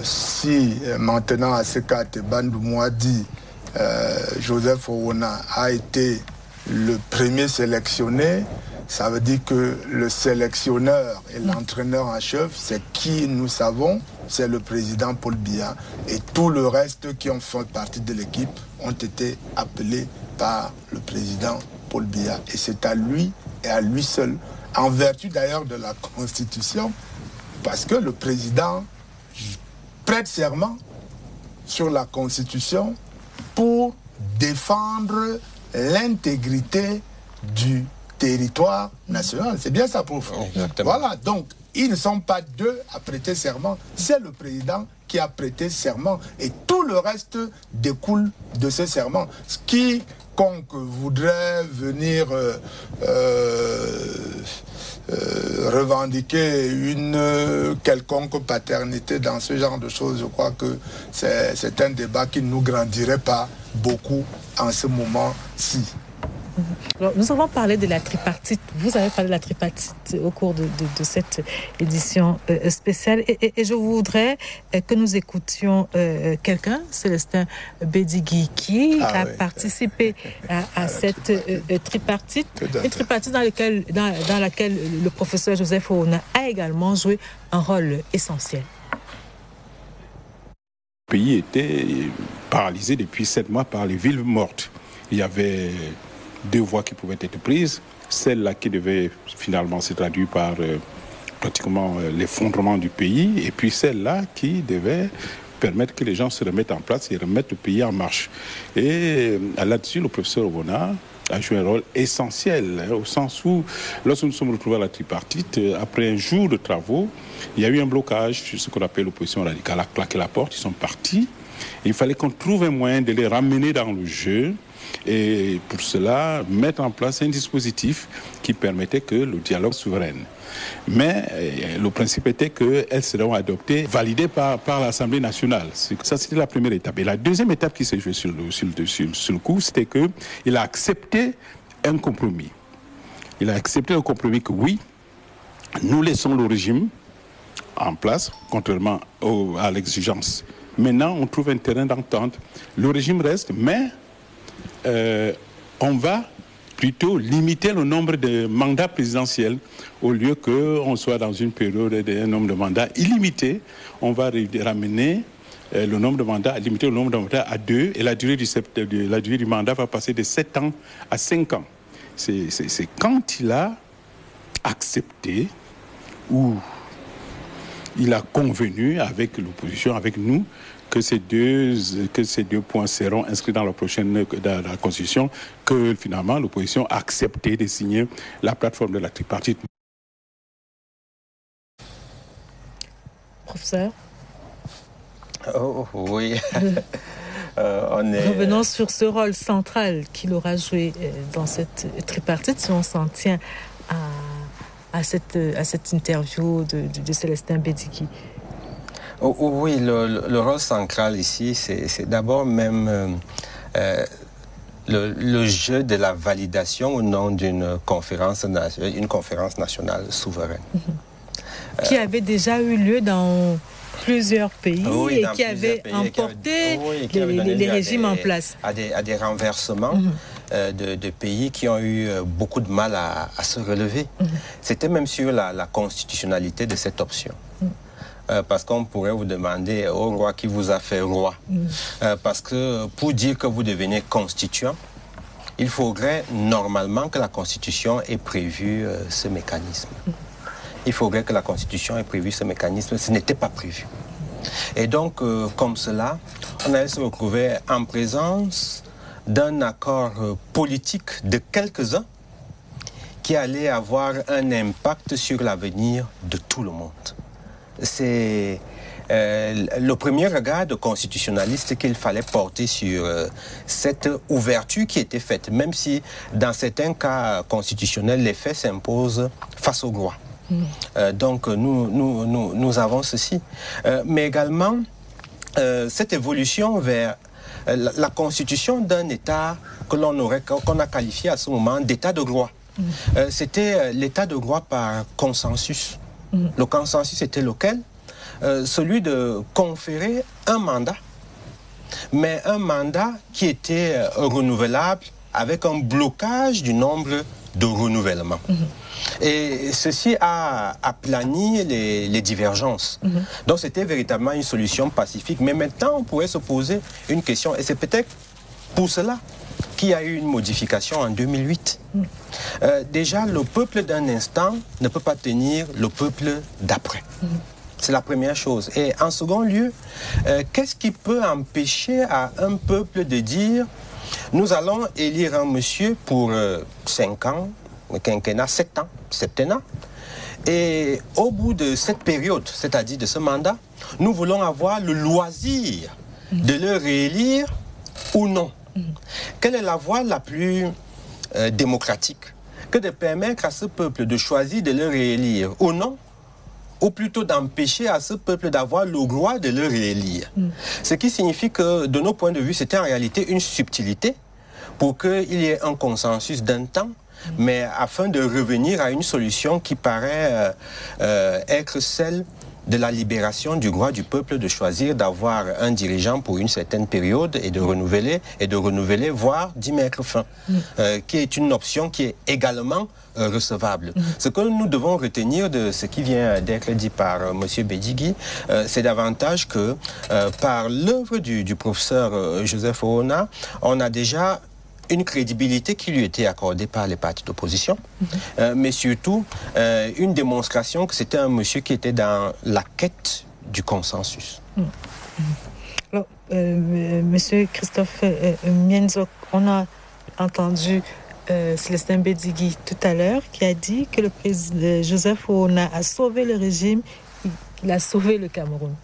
Si maintenant à ce cas, Bandou Mouadi, Joseph Owona a été le premier sélectionné, ça veut dire que le sélectionneur et l'entraîneur en chef, c'est qui nous savons, c'est le président Paul Biya. Et tout le reste qui ont fait partie de l'équipe ont été appelés par le président Paul Biya. Et c'est à lui et à lui seul, en vertu d'ailleurs de la Constitution, parce que le président prête serment sur la Constitution pour défendre l'intégrité du territoire national. C'est bien ça, prof. Voilà, donc ils ne sont pas deux à prêter serment. C'est le président qui a prêté serment et tout le reste découle de ce serment. Quiconque voudrait venir revendiquer une quelconque paternité dans ce genre de choses, je crois que c'est un débat qui ne nous grandirait pas beaucoup en ce moment-ci. Alors, nous avons parlé de la tripartite. Vous avez parlé de la tripartite au cours de cette édition spéciale. Et je voudrais que nous écoutions quelqu'un, Célestin Bédigui, qui a participé à cette tripartite. Une tripartite dans laquelle le professeur Joseph Owona a également joué un rôle essentiel. Le pays était paralysé depuis 7 mois par les villes mortes. Il y avait 2 voies qui pouvaient être prises, celle-là qui devait finalement se traduire par pratiquement l'effondrement du pays, et puis celle-là qui devait permettre que les gens se remettent en place et remettent le pays en marche. Et là-dessus, le professeur Owona a joué un rôle essentiel, au sens où, lorsque nous sommes retrouvés à la tripartite, après un jour de travaux, il y a eu un blocage sur ce qu'on appelle l'opposition radicale, a claqué la porte, ils sont partis. Il fallait qu'on trouve un moyen de les ramener dans le jeu, et pour cela, mettre en place un dispositif qui permettait que le dialogue souverain. Mais le principe était qu'elles seront adoptées, validées par l'Assemblée nationale. Ça, c'était la première étape. Et la deuxième étape qui s'est jouée sur le coup, c'était qu'il a accepté un compromis. Il a accepté un compromis que oui, nous laissons le régime en place, contrairement à l'exigence. Maintenant, on trouve un terrain d'entente. Le régime reste, mais on va plutôt limiter le nombre de mandats présidentiels au lieu qu'on soit dans une période d'un nombre de mandats illimité. On va ramener le nombre de mandats, limiter le nombre de mandats à 2 et la durée du mandat va passer de 7 ans à 5 ans. C'est quand il a accepté ou il a convenu avec l'opposition, avec nous, que ces deux points seront inscrits dans la Constitution, que finalement l'opposition a accepté de signer la plateforme de la tripartite. Professeur? Oh, oui. Revenons sur ce rôle central qu'il aura joué dans cette tripartite, si on s'en tient à cette interview de Célestin Bédigui. Oui, le rôle central ici, c'est d'abord même le jeu de la validation au nom d'une conférence nationale souveraine. Qui avait déjà eu lieu dans plusieurs pays qui avait emporté les régimes en place. À des renversements. de pays qui ont eu beaucoup de mal à se relever. C'était même sur la constitutionnalité de cette option. Parce qu'on pourrait vous demander au roi qui vous a fait roi. Parce que pour dire que vous devenez constituant, il faudrait normalement que la Constitution ait prévu ce mécanisme. Il faudrait que la Constitution ait prévu ce mécanisme. Ce n'était pas prévu. Et donc, comme cela, on allait se retrouver en présence d'un accord politique de quelques-uns qui allait avoir un impact sur l'avenir de tout le monde. C'est le premier regard de constitutionnaliste qu'il fallait porter sur cette ouverture qui était faite, même si dans certains cas constitutionnels, les faits s'imposent face au droit. Donc nous avons ceci. Mais également, cette évolution vers la constitution d'un État qu'on a qualifié à ce moment d'État de droit. C'était l'État de droit par consensus. Le consensus était lequel? Celui de conférer un mandat, mais un mandat qui était renouvelable avec un blocage du nombre de renouvellements. Et ceci a aplani les divergences. Donc c'était véritablement une solution pacifique. Mais maintenant, on pourrait se poser une question, et c'est peut-être pour cela qu'il y a eu une modification en 2008. Déjà, le peuple d'un instant ne peut pas tenir le peuple d'après. C'est la première chose. Et en second lieu, qu'est-ce qui peut empêcher à un peuple de dire nous allons élire un monsieur pour 5 ans, le quinquennat, 7 ans, septennat, et au bout de cette période, c'est-à-dire de ce mandat, nous voulons avoir le loisir de le réélire ou non. Quelle est la voie la plus démocratique que de permettre à ce peuple de choisir de le réélire ou non, ou plutôt d'empêcher à ce peuple d'avoir le droit de le réélire. Ce qui signifie que, de nos points de vue, c'était en réalité une subtilité pour qu'il y ait un consensus d'un temps, mais afin de revenir à une solution qui paraît être celle de la libération du droit du peuple de choisir d'avoir un dirigeant pour une certaine période et de renouveler, voire d'y mettre fin, qui est une option qui est également recevable. Ce que nous devons retenir de ce qui vient d'être dit par M. Bédigui, c'est davantage que par l'œuvre du professeur Joseph Foona, on a déjà une crédibilité qui lui était accordée par les partis d'opposition, mais surtout une démonstration que c'était un monsieur qui était dans la quête du consensus. Alors, monsieur Christophe Mienzok, on a entendu Célestin Bédigui tout à l'heure qui a dit que le président Joseph Foona a sauvé le régime, il a sauvé le Cameroun.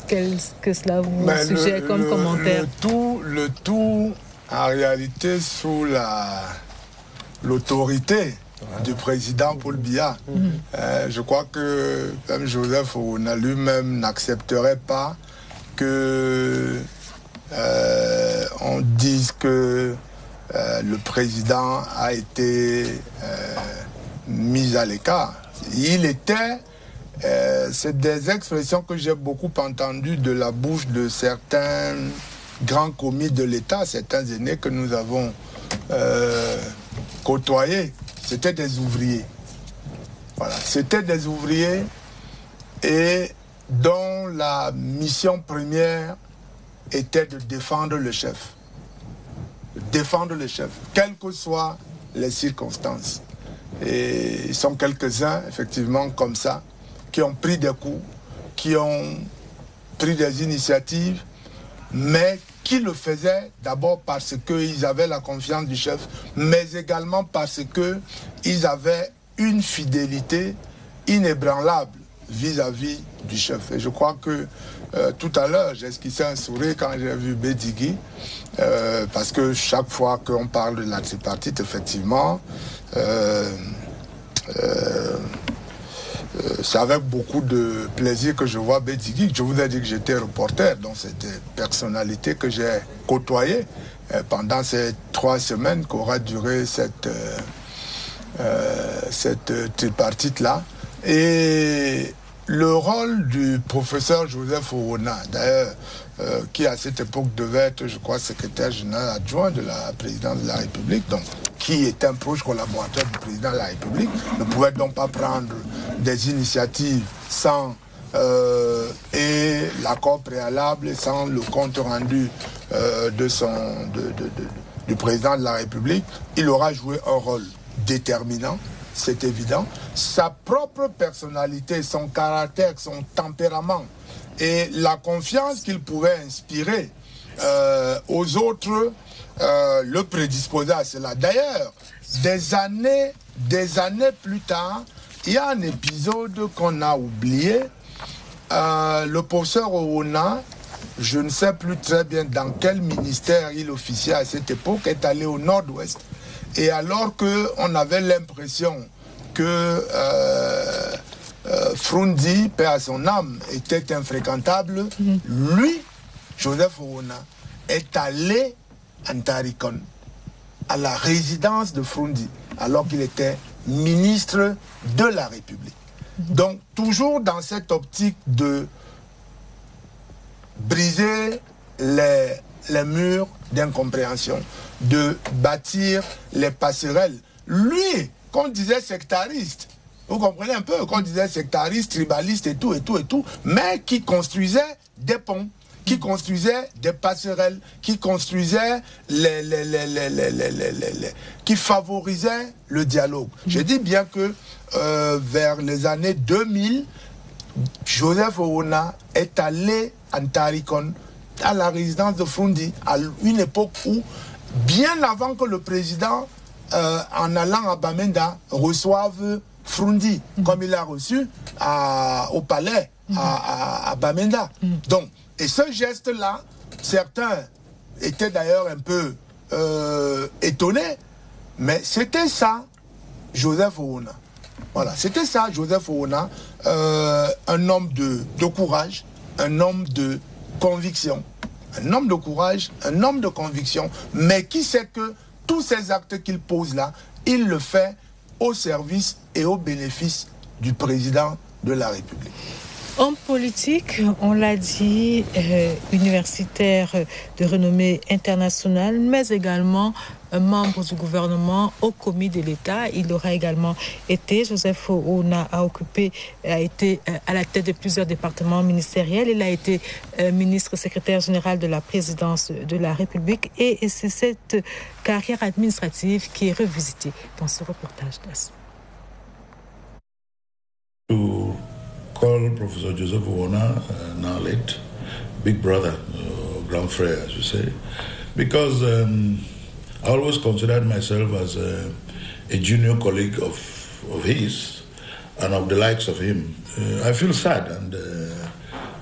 Qu'est-ce que cela vous suggère comme commentaire? Le tout en réalité sous l'autorité du président Paul Biya. Je crois que même Joseph Foona lui-même n'accepterait pas que on dise que le président a été mis à l'écart. Il était, c'est des expressions que j'ai beaucoup entendues de la bouche de certains grands commis de l'État, certains aînés que nous avons côtoyés. C'était des ouvriers. Voilà, c'était des ouvriers et dont la mission première était de défendre le chef. Défendre le chef, quelles que soient les circonstances. Et ils sont quelques-uns, effectivement, comme ça, qui ont pris des coups, qui ont pris des initiatives, mais qui le faisaient d'abord parce qu'ils avaient la confiance du chef, mais également parce qu'ils avaient une fidélité inébranlable vis-à-vis du chef. Et je crois que tout à l'heure, j'ai esquissé un sourire quand j'ai vu Bédigui, parce que chaque fois qu'on parle de la tripartite, effectivement, c'est avec beaucoup de plaisir que je vois Bédigui. Je vous ai dit que j'étais reporter, donc c'était une personnalité que j'ai côtoyée pendant ces 3 semaines qu'aura duré cette tripartite-là. Et le rôle du professeur Joseph Owona, d'ailleurs, qui à cette époque devait être, je crois, secrétaire général adjoint de la présidence de la République, donc qui est un proche collaborateur du président de la République, ne pouvait donc pas prendre des initiatives sans et l'accord préalable et sans le compte rendu du président de la République. Il aura joué un rôle déterminant, c'est évident. Sa propre personnalité, son caractère, son tempérament et la confiance qu'il pouvait inspirer aux autres le prédisposaient à cela. D'ailleurs, des années plus tard, il y a un épisode qu'on a oublié. Le professeur Owona, je ne sais plus très bien dans quel ministère il officiait à cette époque, est allé au nord-ouest. Et alors qu'on avait l'impression que Frundi, paix à son âme, était infréquentable, lui, Joseph Owona, est allé à Ntarikon, à la résidence de Frundi, alors qu'il était ministre de la République. Donc, toujours dans cette optique de briser les murs d'incompréhension, de bâtir les passerelles. Lui, qu'on disait sectariste, vous comprenez un peu, qu'on disait sectariste, tribaliste et tout, mais qui construisait des ponts, qui construisait des passerelles, qui construisait qui favorisait le dialogue. Je dis bien que vers les années 2000, Joseph Owona est allé à Ntarikon, à la résidence de Frundi, à une époque où, bien avant que le président, en allant à Bamenda, reçoive Frundi, comme il l'a reçu au palais à Bamenda. Donc, et ce geste-là, certains étaient d'ailleurs un peu étonnés, mais c'était ça, Joseph Owona. Voilà, c'était ça, Joseph Owona, un homme de courage, un homme de conviction, un homme de courage, un homme de conviction, mais qui sait que tous ces actes qu'il pose là, il le fait au service et au bénéfice du président de la République. Homme politique, on l'a dit, universitaire de renommée internationale, mais également membre du gouvernement au commis de l'État. Il aura également été, Joseph Owona a été à la tête de plusieurs départements ministériels. Il a été ministre secrétaire général de la présidence de la République et c'est cette carrière administrative qui est revisitée dans ce reportage d'Assou. Call Professor Joseph Owona, now late, big brother, grand frère, as you say, because I always considered myself as a junior colleague of his and of the likes of him. I feel sad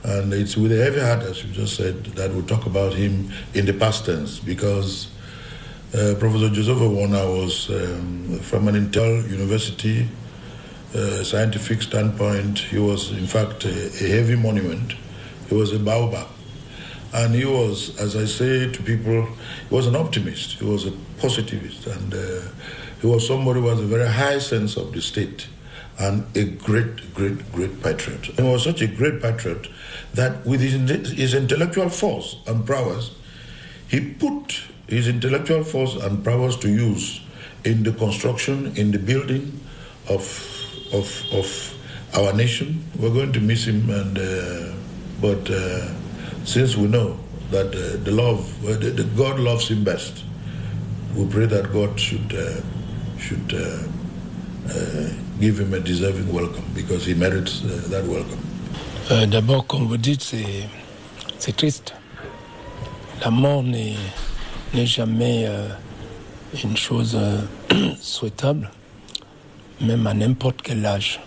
and it's with a heavy heart, as you just said, that we talk about him in the past tense, because Professor Joseph Owona was from an intellectual university, scientific standpoint. He was, in fact, a heavy monument. He was a baobab. And he was, as I say to people, he was an optimist. He was a positivist. And he was somebody who has a very high sense of the state and a great, great, great patriot. And he was such a great patriot that with his intellectual force and prowess, he put his intellectual force and prowess to use in the construction, in the building of our nation. We're going to miss him, but since we know that the God loves him best, we pray that God should give him a deserving welcome, because he merits that welcome. D'abord, comme vous dites, c'est triste. La mort n'est jamais une chose souhaitable, même à n'importe quel âge.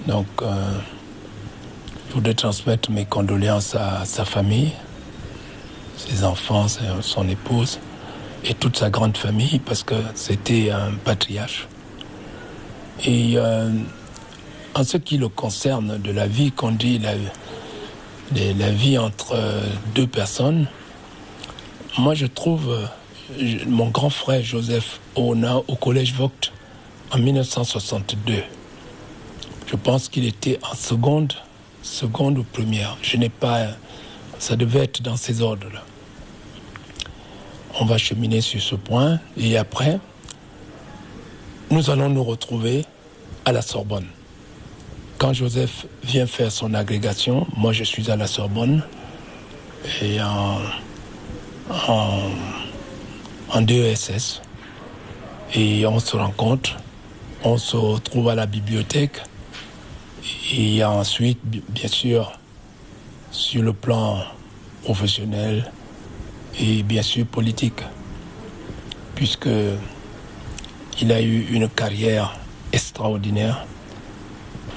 Donc, je voudrais transmettre mes condoléances à sa famille, ses enfants, son épouse et toute sa grande famille, parce que c'était un patriarche. Et en ce qui le concerne de la vie, qu'on dit la vie entre deux personnes, moi je trouve mon grand frère Joseph Owona au collège Vogt en 1962. Je pense qu'il était en seconde ou première. Je n'ai pas... Ça devait être dans ces ordres-là. On va cheminer sur ce point et après, nous allons nous retrouver à la Sorbonne. Quand Joseph vient faire son agrégation, moi je suis à la Sorbonne et en DESS. Et on se rencontre, on se retrouve à la bibliothèque et ensuite, bien sûr, sur le plan professionnel et bien sûr politique, puisque il a eu une carrière extraordinaire,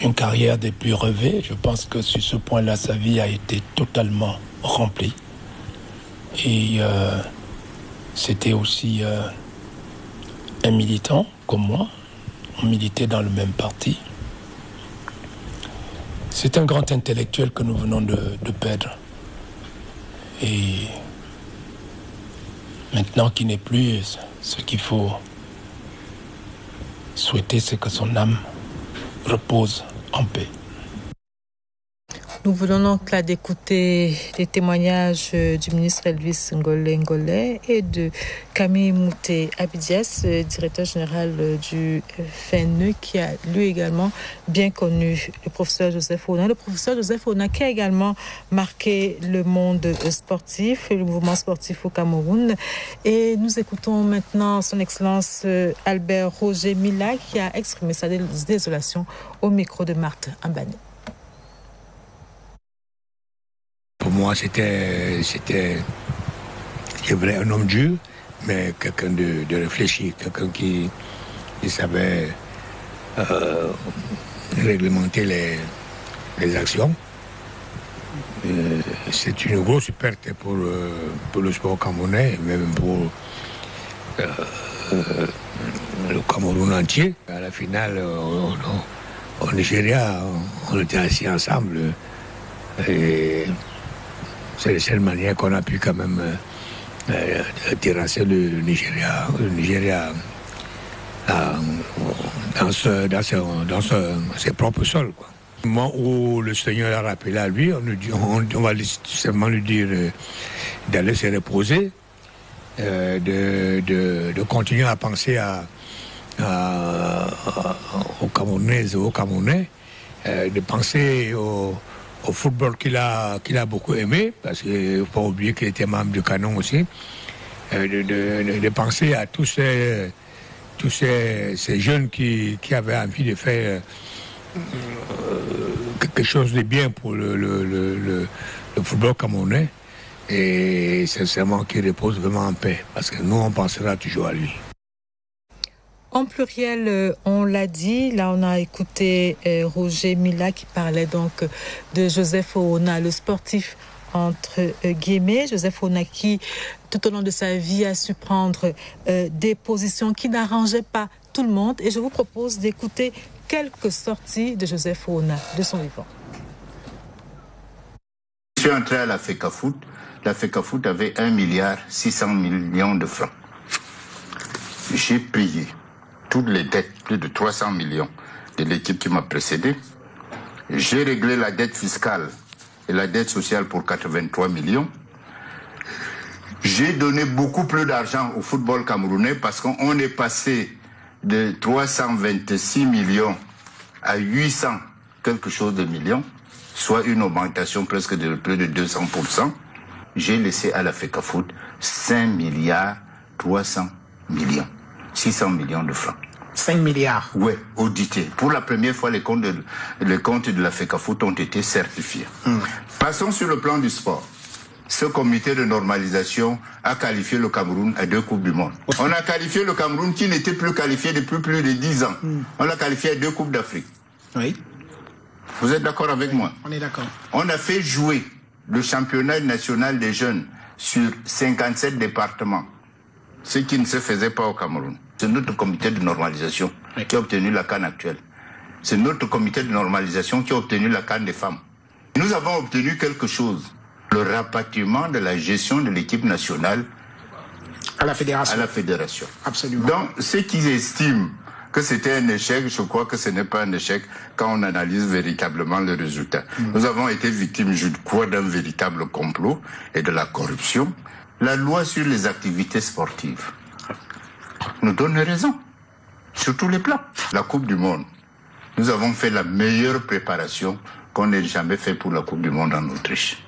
une carrière des plus rêvées. Je pense que sur ce point-là, sa vie a été totalement remplie. Et c'était aussi un militant comme moi. On militait dans le même parti. C'est un grand intellectuel que nous venons de perdre. Et maintenant qu'il n'est plus, ce qu'il faut souhaiter, c'est que son âme repose en paix. Nous venons donc là d'écouter les témoignages du ministre Elvis Ngolé et de Camille Mouté Abidias, directeur général du FNE, qui a lui également bien connu le professeur Joseph Ona. Le professeur Joseph Ona qui a également marqué le monde sportif, le mouvement sportif au Cameroun. Et nous écoutons maintenant son Excellence Albert Roger Mila qui a exprimé sa désolation au micro de Marthe Ambani. Pour moi, c'était vrai, un homme dur, mais quelqu'un de réfléchi, quelqu'un qui savait réglementer les actions. C'est une grosse perte pour le sport camerounais, même pour le Cameroun entier. À la finale, au Nigeria, on était assis ensemble. Et c'est la seule manière qu'on a pu quand même terrasser le Nigeria dans ses propres sols, quoi. Au moment où le Seigneur l'a rappelé à lui, on va seulement lui dire d'aller se reposer, de continuer à penser aux Camerounaises et aux Camerounais, de penser au football qu'il a beaucoup aimé, parce qu'il ne faut pas oublier qu'il était membre du Canon aussi, de penser à tous ces jeunes qui avaient envie de faire quelque chose de bien pour le football camerounais, et sincèrement qu'il repose vraiment en paix, parce que nous on pensera toujours à lui. En pluriel, on l'a dit, là on a écouté Roger Mila qui parlait donc de Joseph Ona, le sportif entre guillemets. Joseph Ona qui, tout au long de sa vie, a su prendre des positions qui n'arrangeaient pas tout le monde. Et je vous propose d'écouter quelques sorties de Joseph Ona, de son vivant. Je suis entré à la FECAFOOT. La FECAFOOT avait 1,6 milliard de francs. J'ai payé toutes les dettes, plus de 300 millions de l'équipe qui m'a précédé. J'ai réglé la dette fiscale et la dette sociale pour 83 millions. J'ai donné beaucoup plus d'argent au football camerounais parce qu'on est passé de 326 millions à 800 quelque chose de millions, soit une augmentation presque de plus de 200%. J'ai laissé à la FECAFOOT 5 milliards 300 millions. 600 millions de francs. 5 milliards. Oui, audités. Pour la première fois, les comptes de la FECAFOOT ont été certifiés. Passons sur le plan du sport. Ce comité de normalisation a qualifié le Cameroun à 2 Coupes du Monde. On a qualifié le Cameroun qui n'était plus qualifié depuis plus de 10 ans. On l'a qualifié à 2 Coupes d'Afrique. Oui. Vous êtes d'accord avec moi? On est d'accord. On a fait jouer le championnat national des jeunes sur 57 départements, ce qui ne se faisait pas au Cameroun. C'est notre comité de normalisation qui a obtenu la CAN actuelle. C'est notre comité de normalisation qui a obtenu la CAN des femmes. Nous avons obtenu quelque chose, le rapatriement de la gestion de l'équipe nationale à la fédération. À la fédération. Absolument. Donc, ceux qui estiment que c'était un échec, je crois que ce n'est pas un échec quand on analyse véritablement le résultat. Nous avons été victimes, je crois, d'un véritable complot et de la corruption. La loi sur les activités sportives nous donne raison, sur tous les plans. La Coupe du Monde, nous avons fait la meilleure préparation qu'on ait jamais fait pour la Coupe du Monde en Autriche.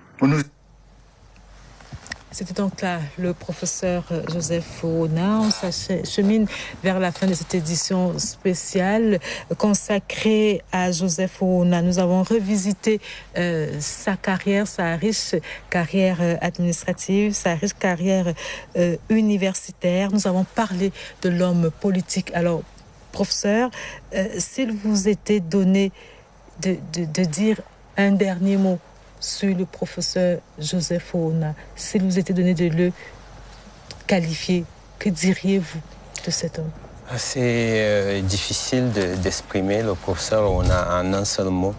C'était donc là le professeur Joseph Fowona. On s'achemine vers la fin de cette édition spéciale consacrée à Joseph Fowona. Nous avons revisité sa carrière, sa riche carrière administrative, sa riche carrière universitaire. Nous avons parlé de l'homme politique. Alors, professeur, s'il vous était donné de dire un dernier mot sur le professeur Joseph Fowona, s'il vous était donné de le qualifier, que diriez-vous de cet homme? C'est difficile d'exprimer le professeur Fowona en un seul mot.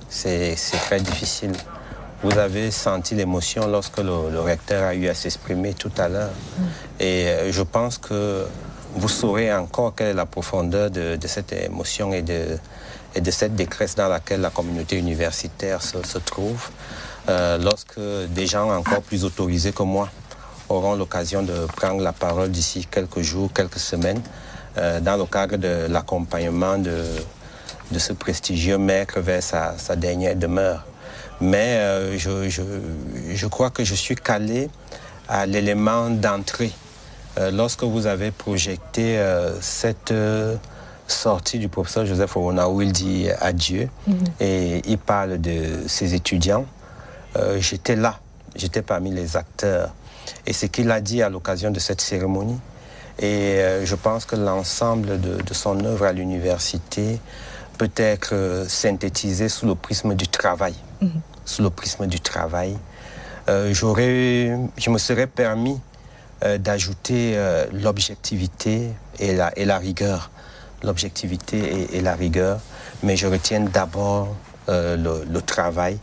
C'est très difficile. Vous avez senti l'émotion lorsque le recteur a eu à s'exprimer tout à l'heure. Et je pense que vous saurez encore quelle est la profondeur de cette émotion et de cette détresse dans laquelle la communauté universitaire se trouve, lorsque des gens encore plus autorisés que moi auront l'occasion de prendre la parole d'ici quelques jours, quelques semaines, dans le cadre de l'accompagnement de ce prestigieux maître vers sa dernière demeure. Mais je crois que je suis calé à l'élément d'entrée. Lorsque vous avez projeté cette sortie du professeur Joseph Fowona où il dit adieu et il parle de ses étudiants, j'étais là, j'étais parmi les acteurs. Et ce qu'il a dit à l'occasion de cette cérémonie, et je pense que l'ensemble de son œuvre à l'université peut être synthétisé sous le prisme du travail. Sous le prisme du travail. Je me serais permis d'ajouter l'objectivité et la rigueur. L'objectivité et la rigueur, mais je retiens d'abord le travail.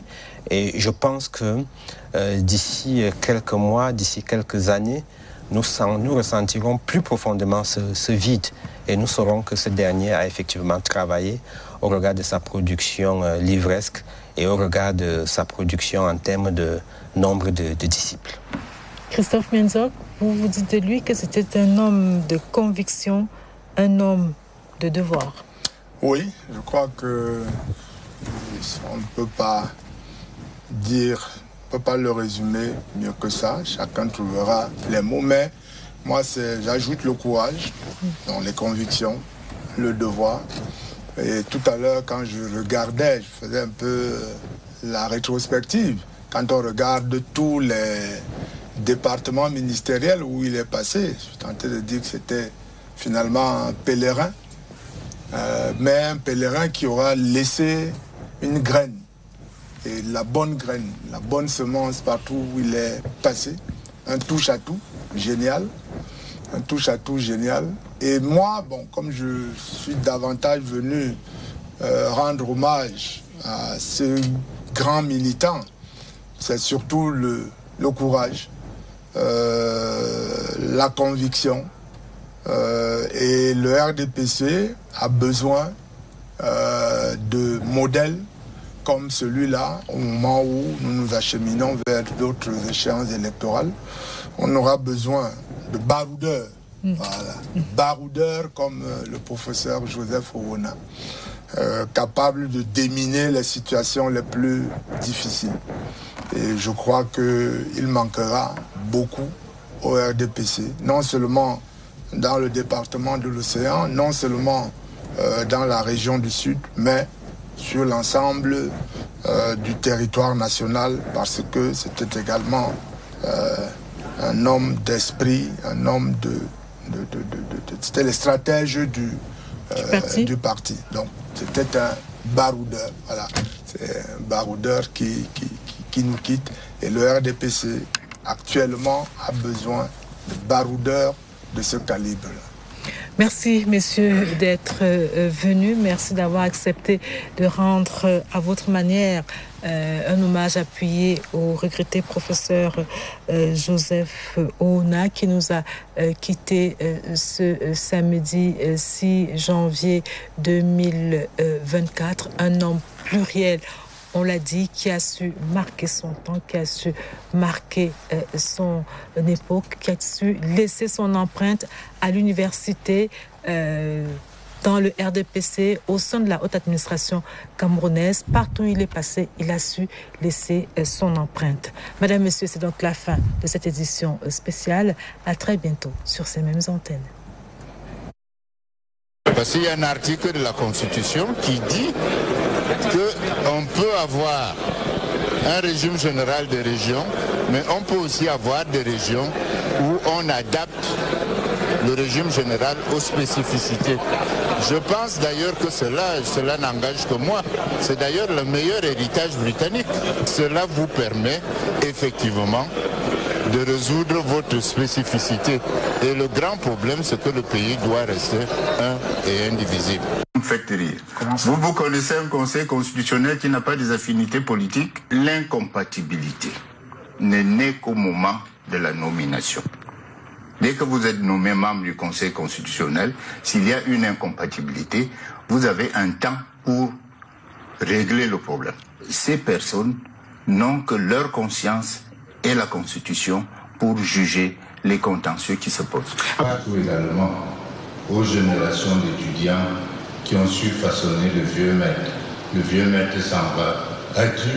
Et je pense que d'ici quelques mois, d'ici quelques années, nous ressentirons plus profondément ce vide et nous saurons que ce dernier a effectivement travaillé au regard de sa production livresque et au regard de sa production en termes de nombre de disciples. Christophe Menzog, vous dites de lui que c'était un homme de conviction, un homme de devoir. Oui, je crois que on ne peut pas dire, on ne peut pas le résumer mieux que ça. Chacun trouvera les mots, mais moi, j'ajoute le courage, donc les convictions, le devoir. Et tout à l'heure, quand je regardais, je faisais un peu la rétrospective. Quand on regarde tous les départements ministériels où il est passé, je tentais de dire que c'était finalement un pèlerin, mais un pèlerin qui aura laissé une graine, et la bonne graine, la bonne semence partout où il est passé, un touche-à-tout génial, un touche-à-tout génial. Et moi, bon, comme je suis davantage venu rendre hommage à ce grand militant, c'est surtout le courage, la conviction, et le RDPC a besoin de modèles comme celui-là au moment où nous nous acheminons vers d'autres échéances électorales. On aura besoin de baroudeurs, voilà, baroudeurs comme le professeur Joseph Fowona, capables de déminer les situations les plus difficiles. Et je crois qu'il manquera beaucoup au RDPC, non seulement dans le département de l'Océan, non seulement dans la région du Sud, mais sur l'ensemble du territoire national, parce que c'était également un homme d'esprit, un homme c'était le stratège du parti. Donc c'était un baroudeur, voilà. C'est un baroudeur qui nous quitte. Et le RDPC actuellement a besoin de baroudeurs de ce calibre-là. Merci, messieurs, d'être venus. Merci d'avoir accepté de rendre à votre manière un hommage appuyé au regretté professeur Joseph Oona qui nous a quitté ce samedi 6 janvier 2024. Un homme pluriel, on l'a dit, qui a su marquer son temps, qui a su marquer son époque, qui a su laisser son empreinte à l'université, dans le RDPC, au sein de la haute administration camerounaise. Partout où il est passé, il a su laisser son empreinte. Madame, Monsieur, c'est donc la fin de cette édition spéciale. À très bientôt sur ces mêmes antennes. Parce qu'il y a un article de la Constitution qui dit qu'on peut avoir un régime général des régions, mais on peut aussi avoir des régions où on adapte le régime général aux spécificités. Je pense d'ailleurs que cela n'engage que moi. C'est d'ailleurs le meilleur héritage britannique. Cela vous permet effectivement de résoudre votre spécificité. Et le grand problème, c'est que le pays doit rester un et indivisible. Vous me faites rire. Vous connaissez un conseil constitutionnel qui n'a pas des affinités politiques? L'incompatibilité n'est née qu'au moment de la nomination. Dès que vous êtes nommé membre du Conseil constitutionnel, s'il y a une incompatibilité, vous avez un temps pour régler le problème. Ces personnes n'ont que leur conscience et la Constitution pour juger les contentieux qui se posent. Partout également aux générations d'étudiants qui ont su façonner le vieux maître. Le vieux maître s'en va. As-tu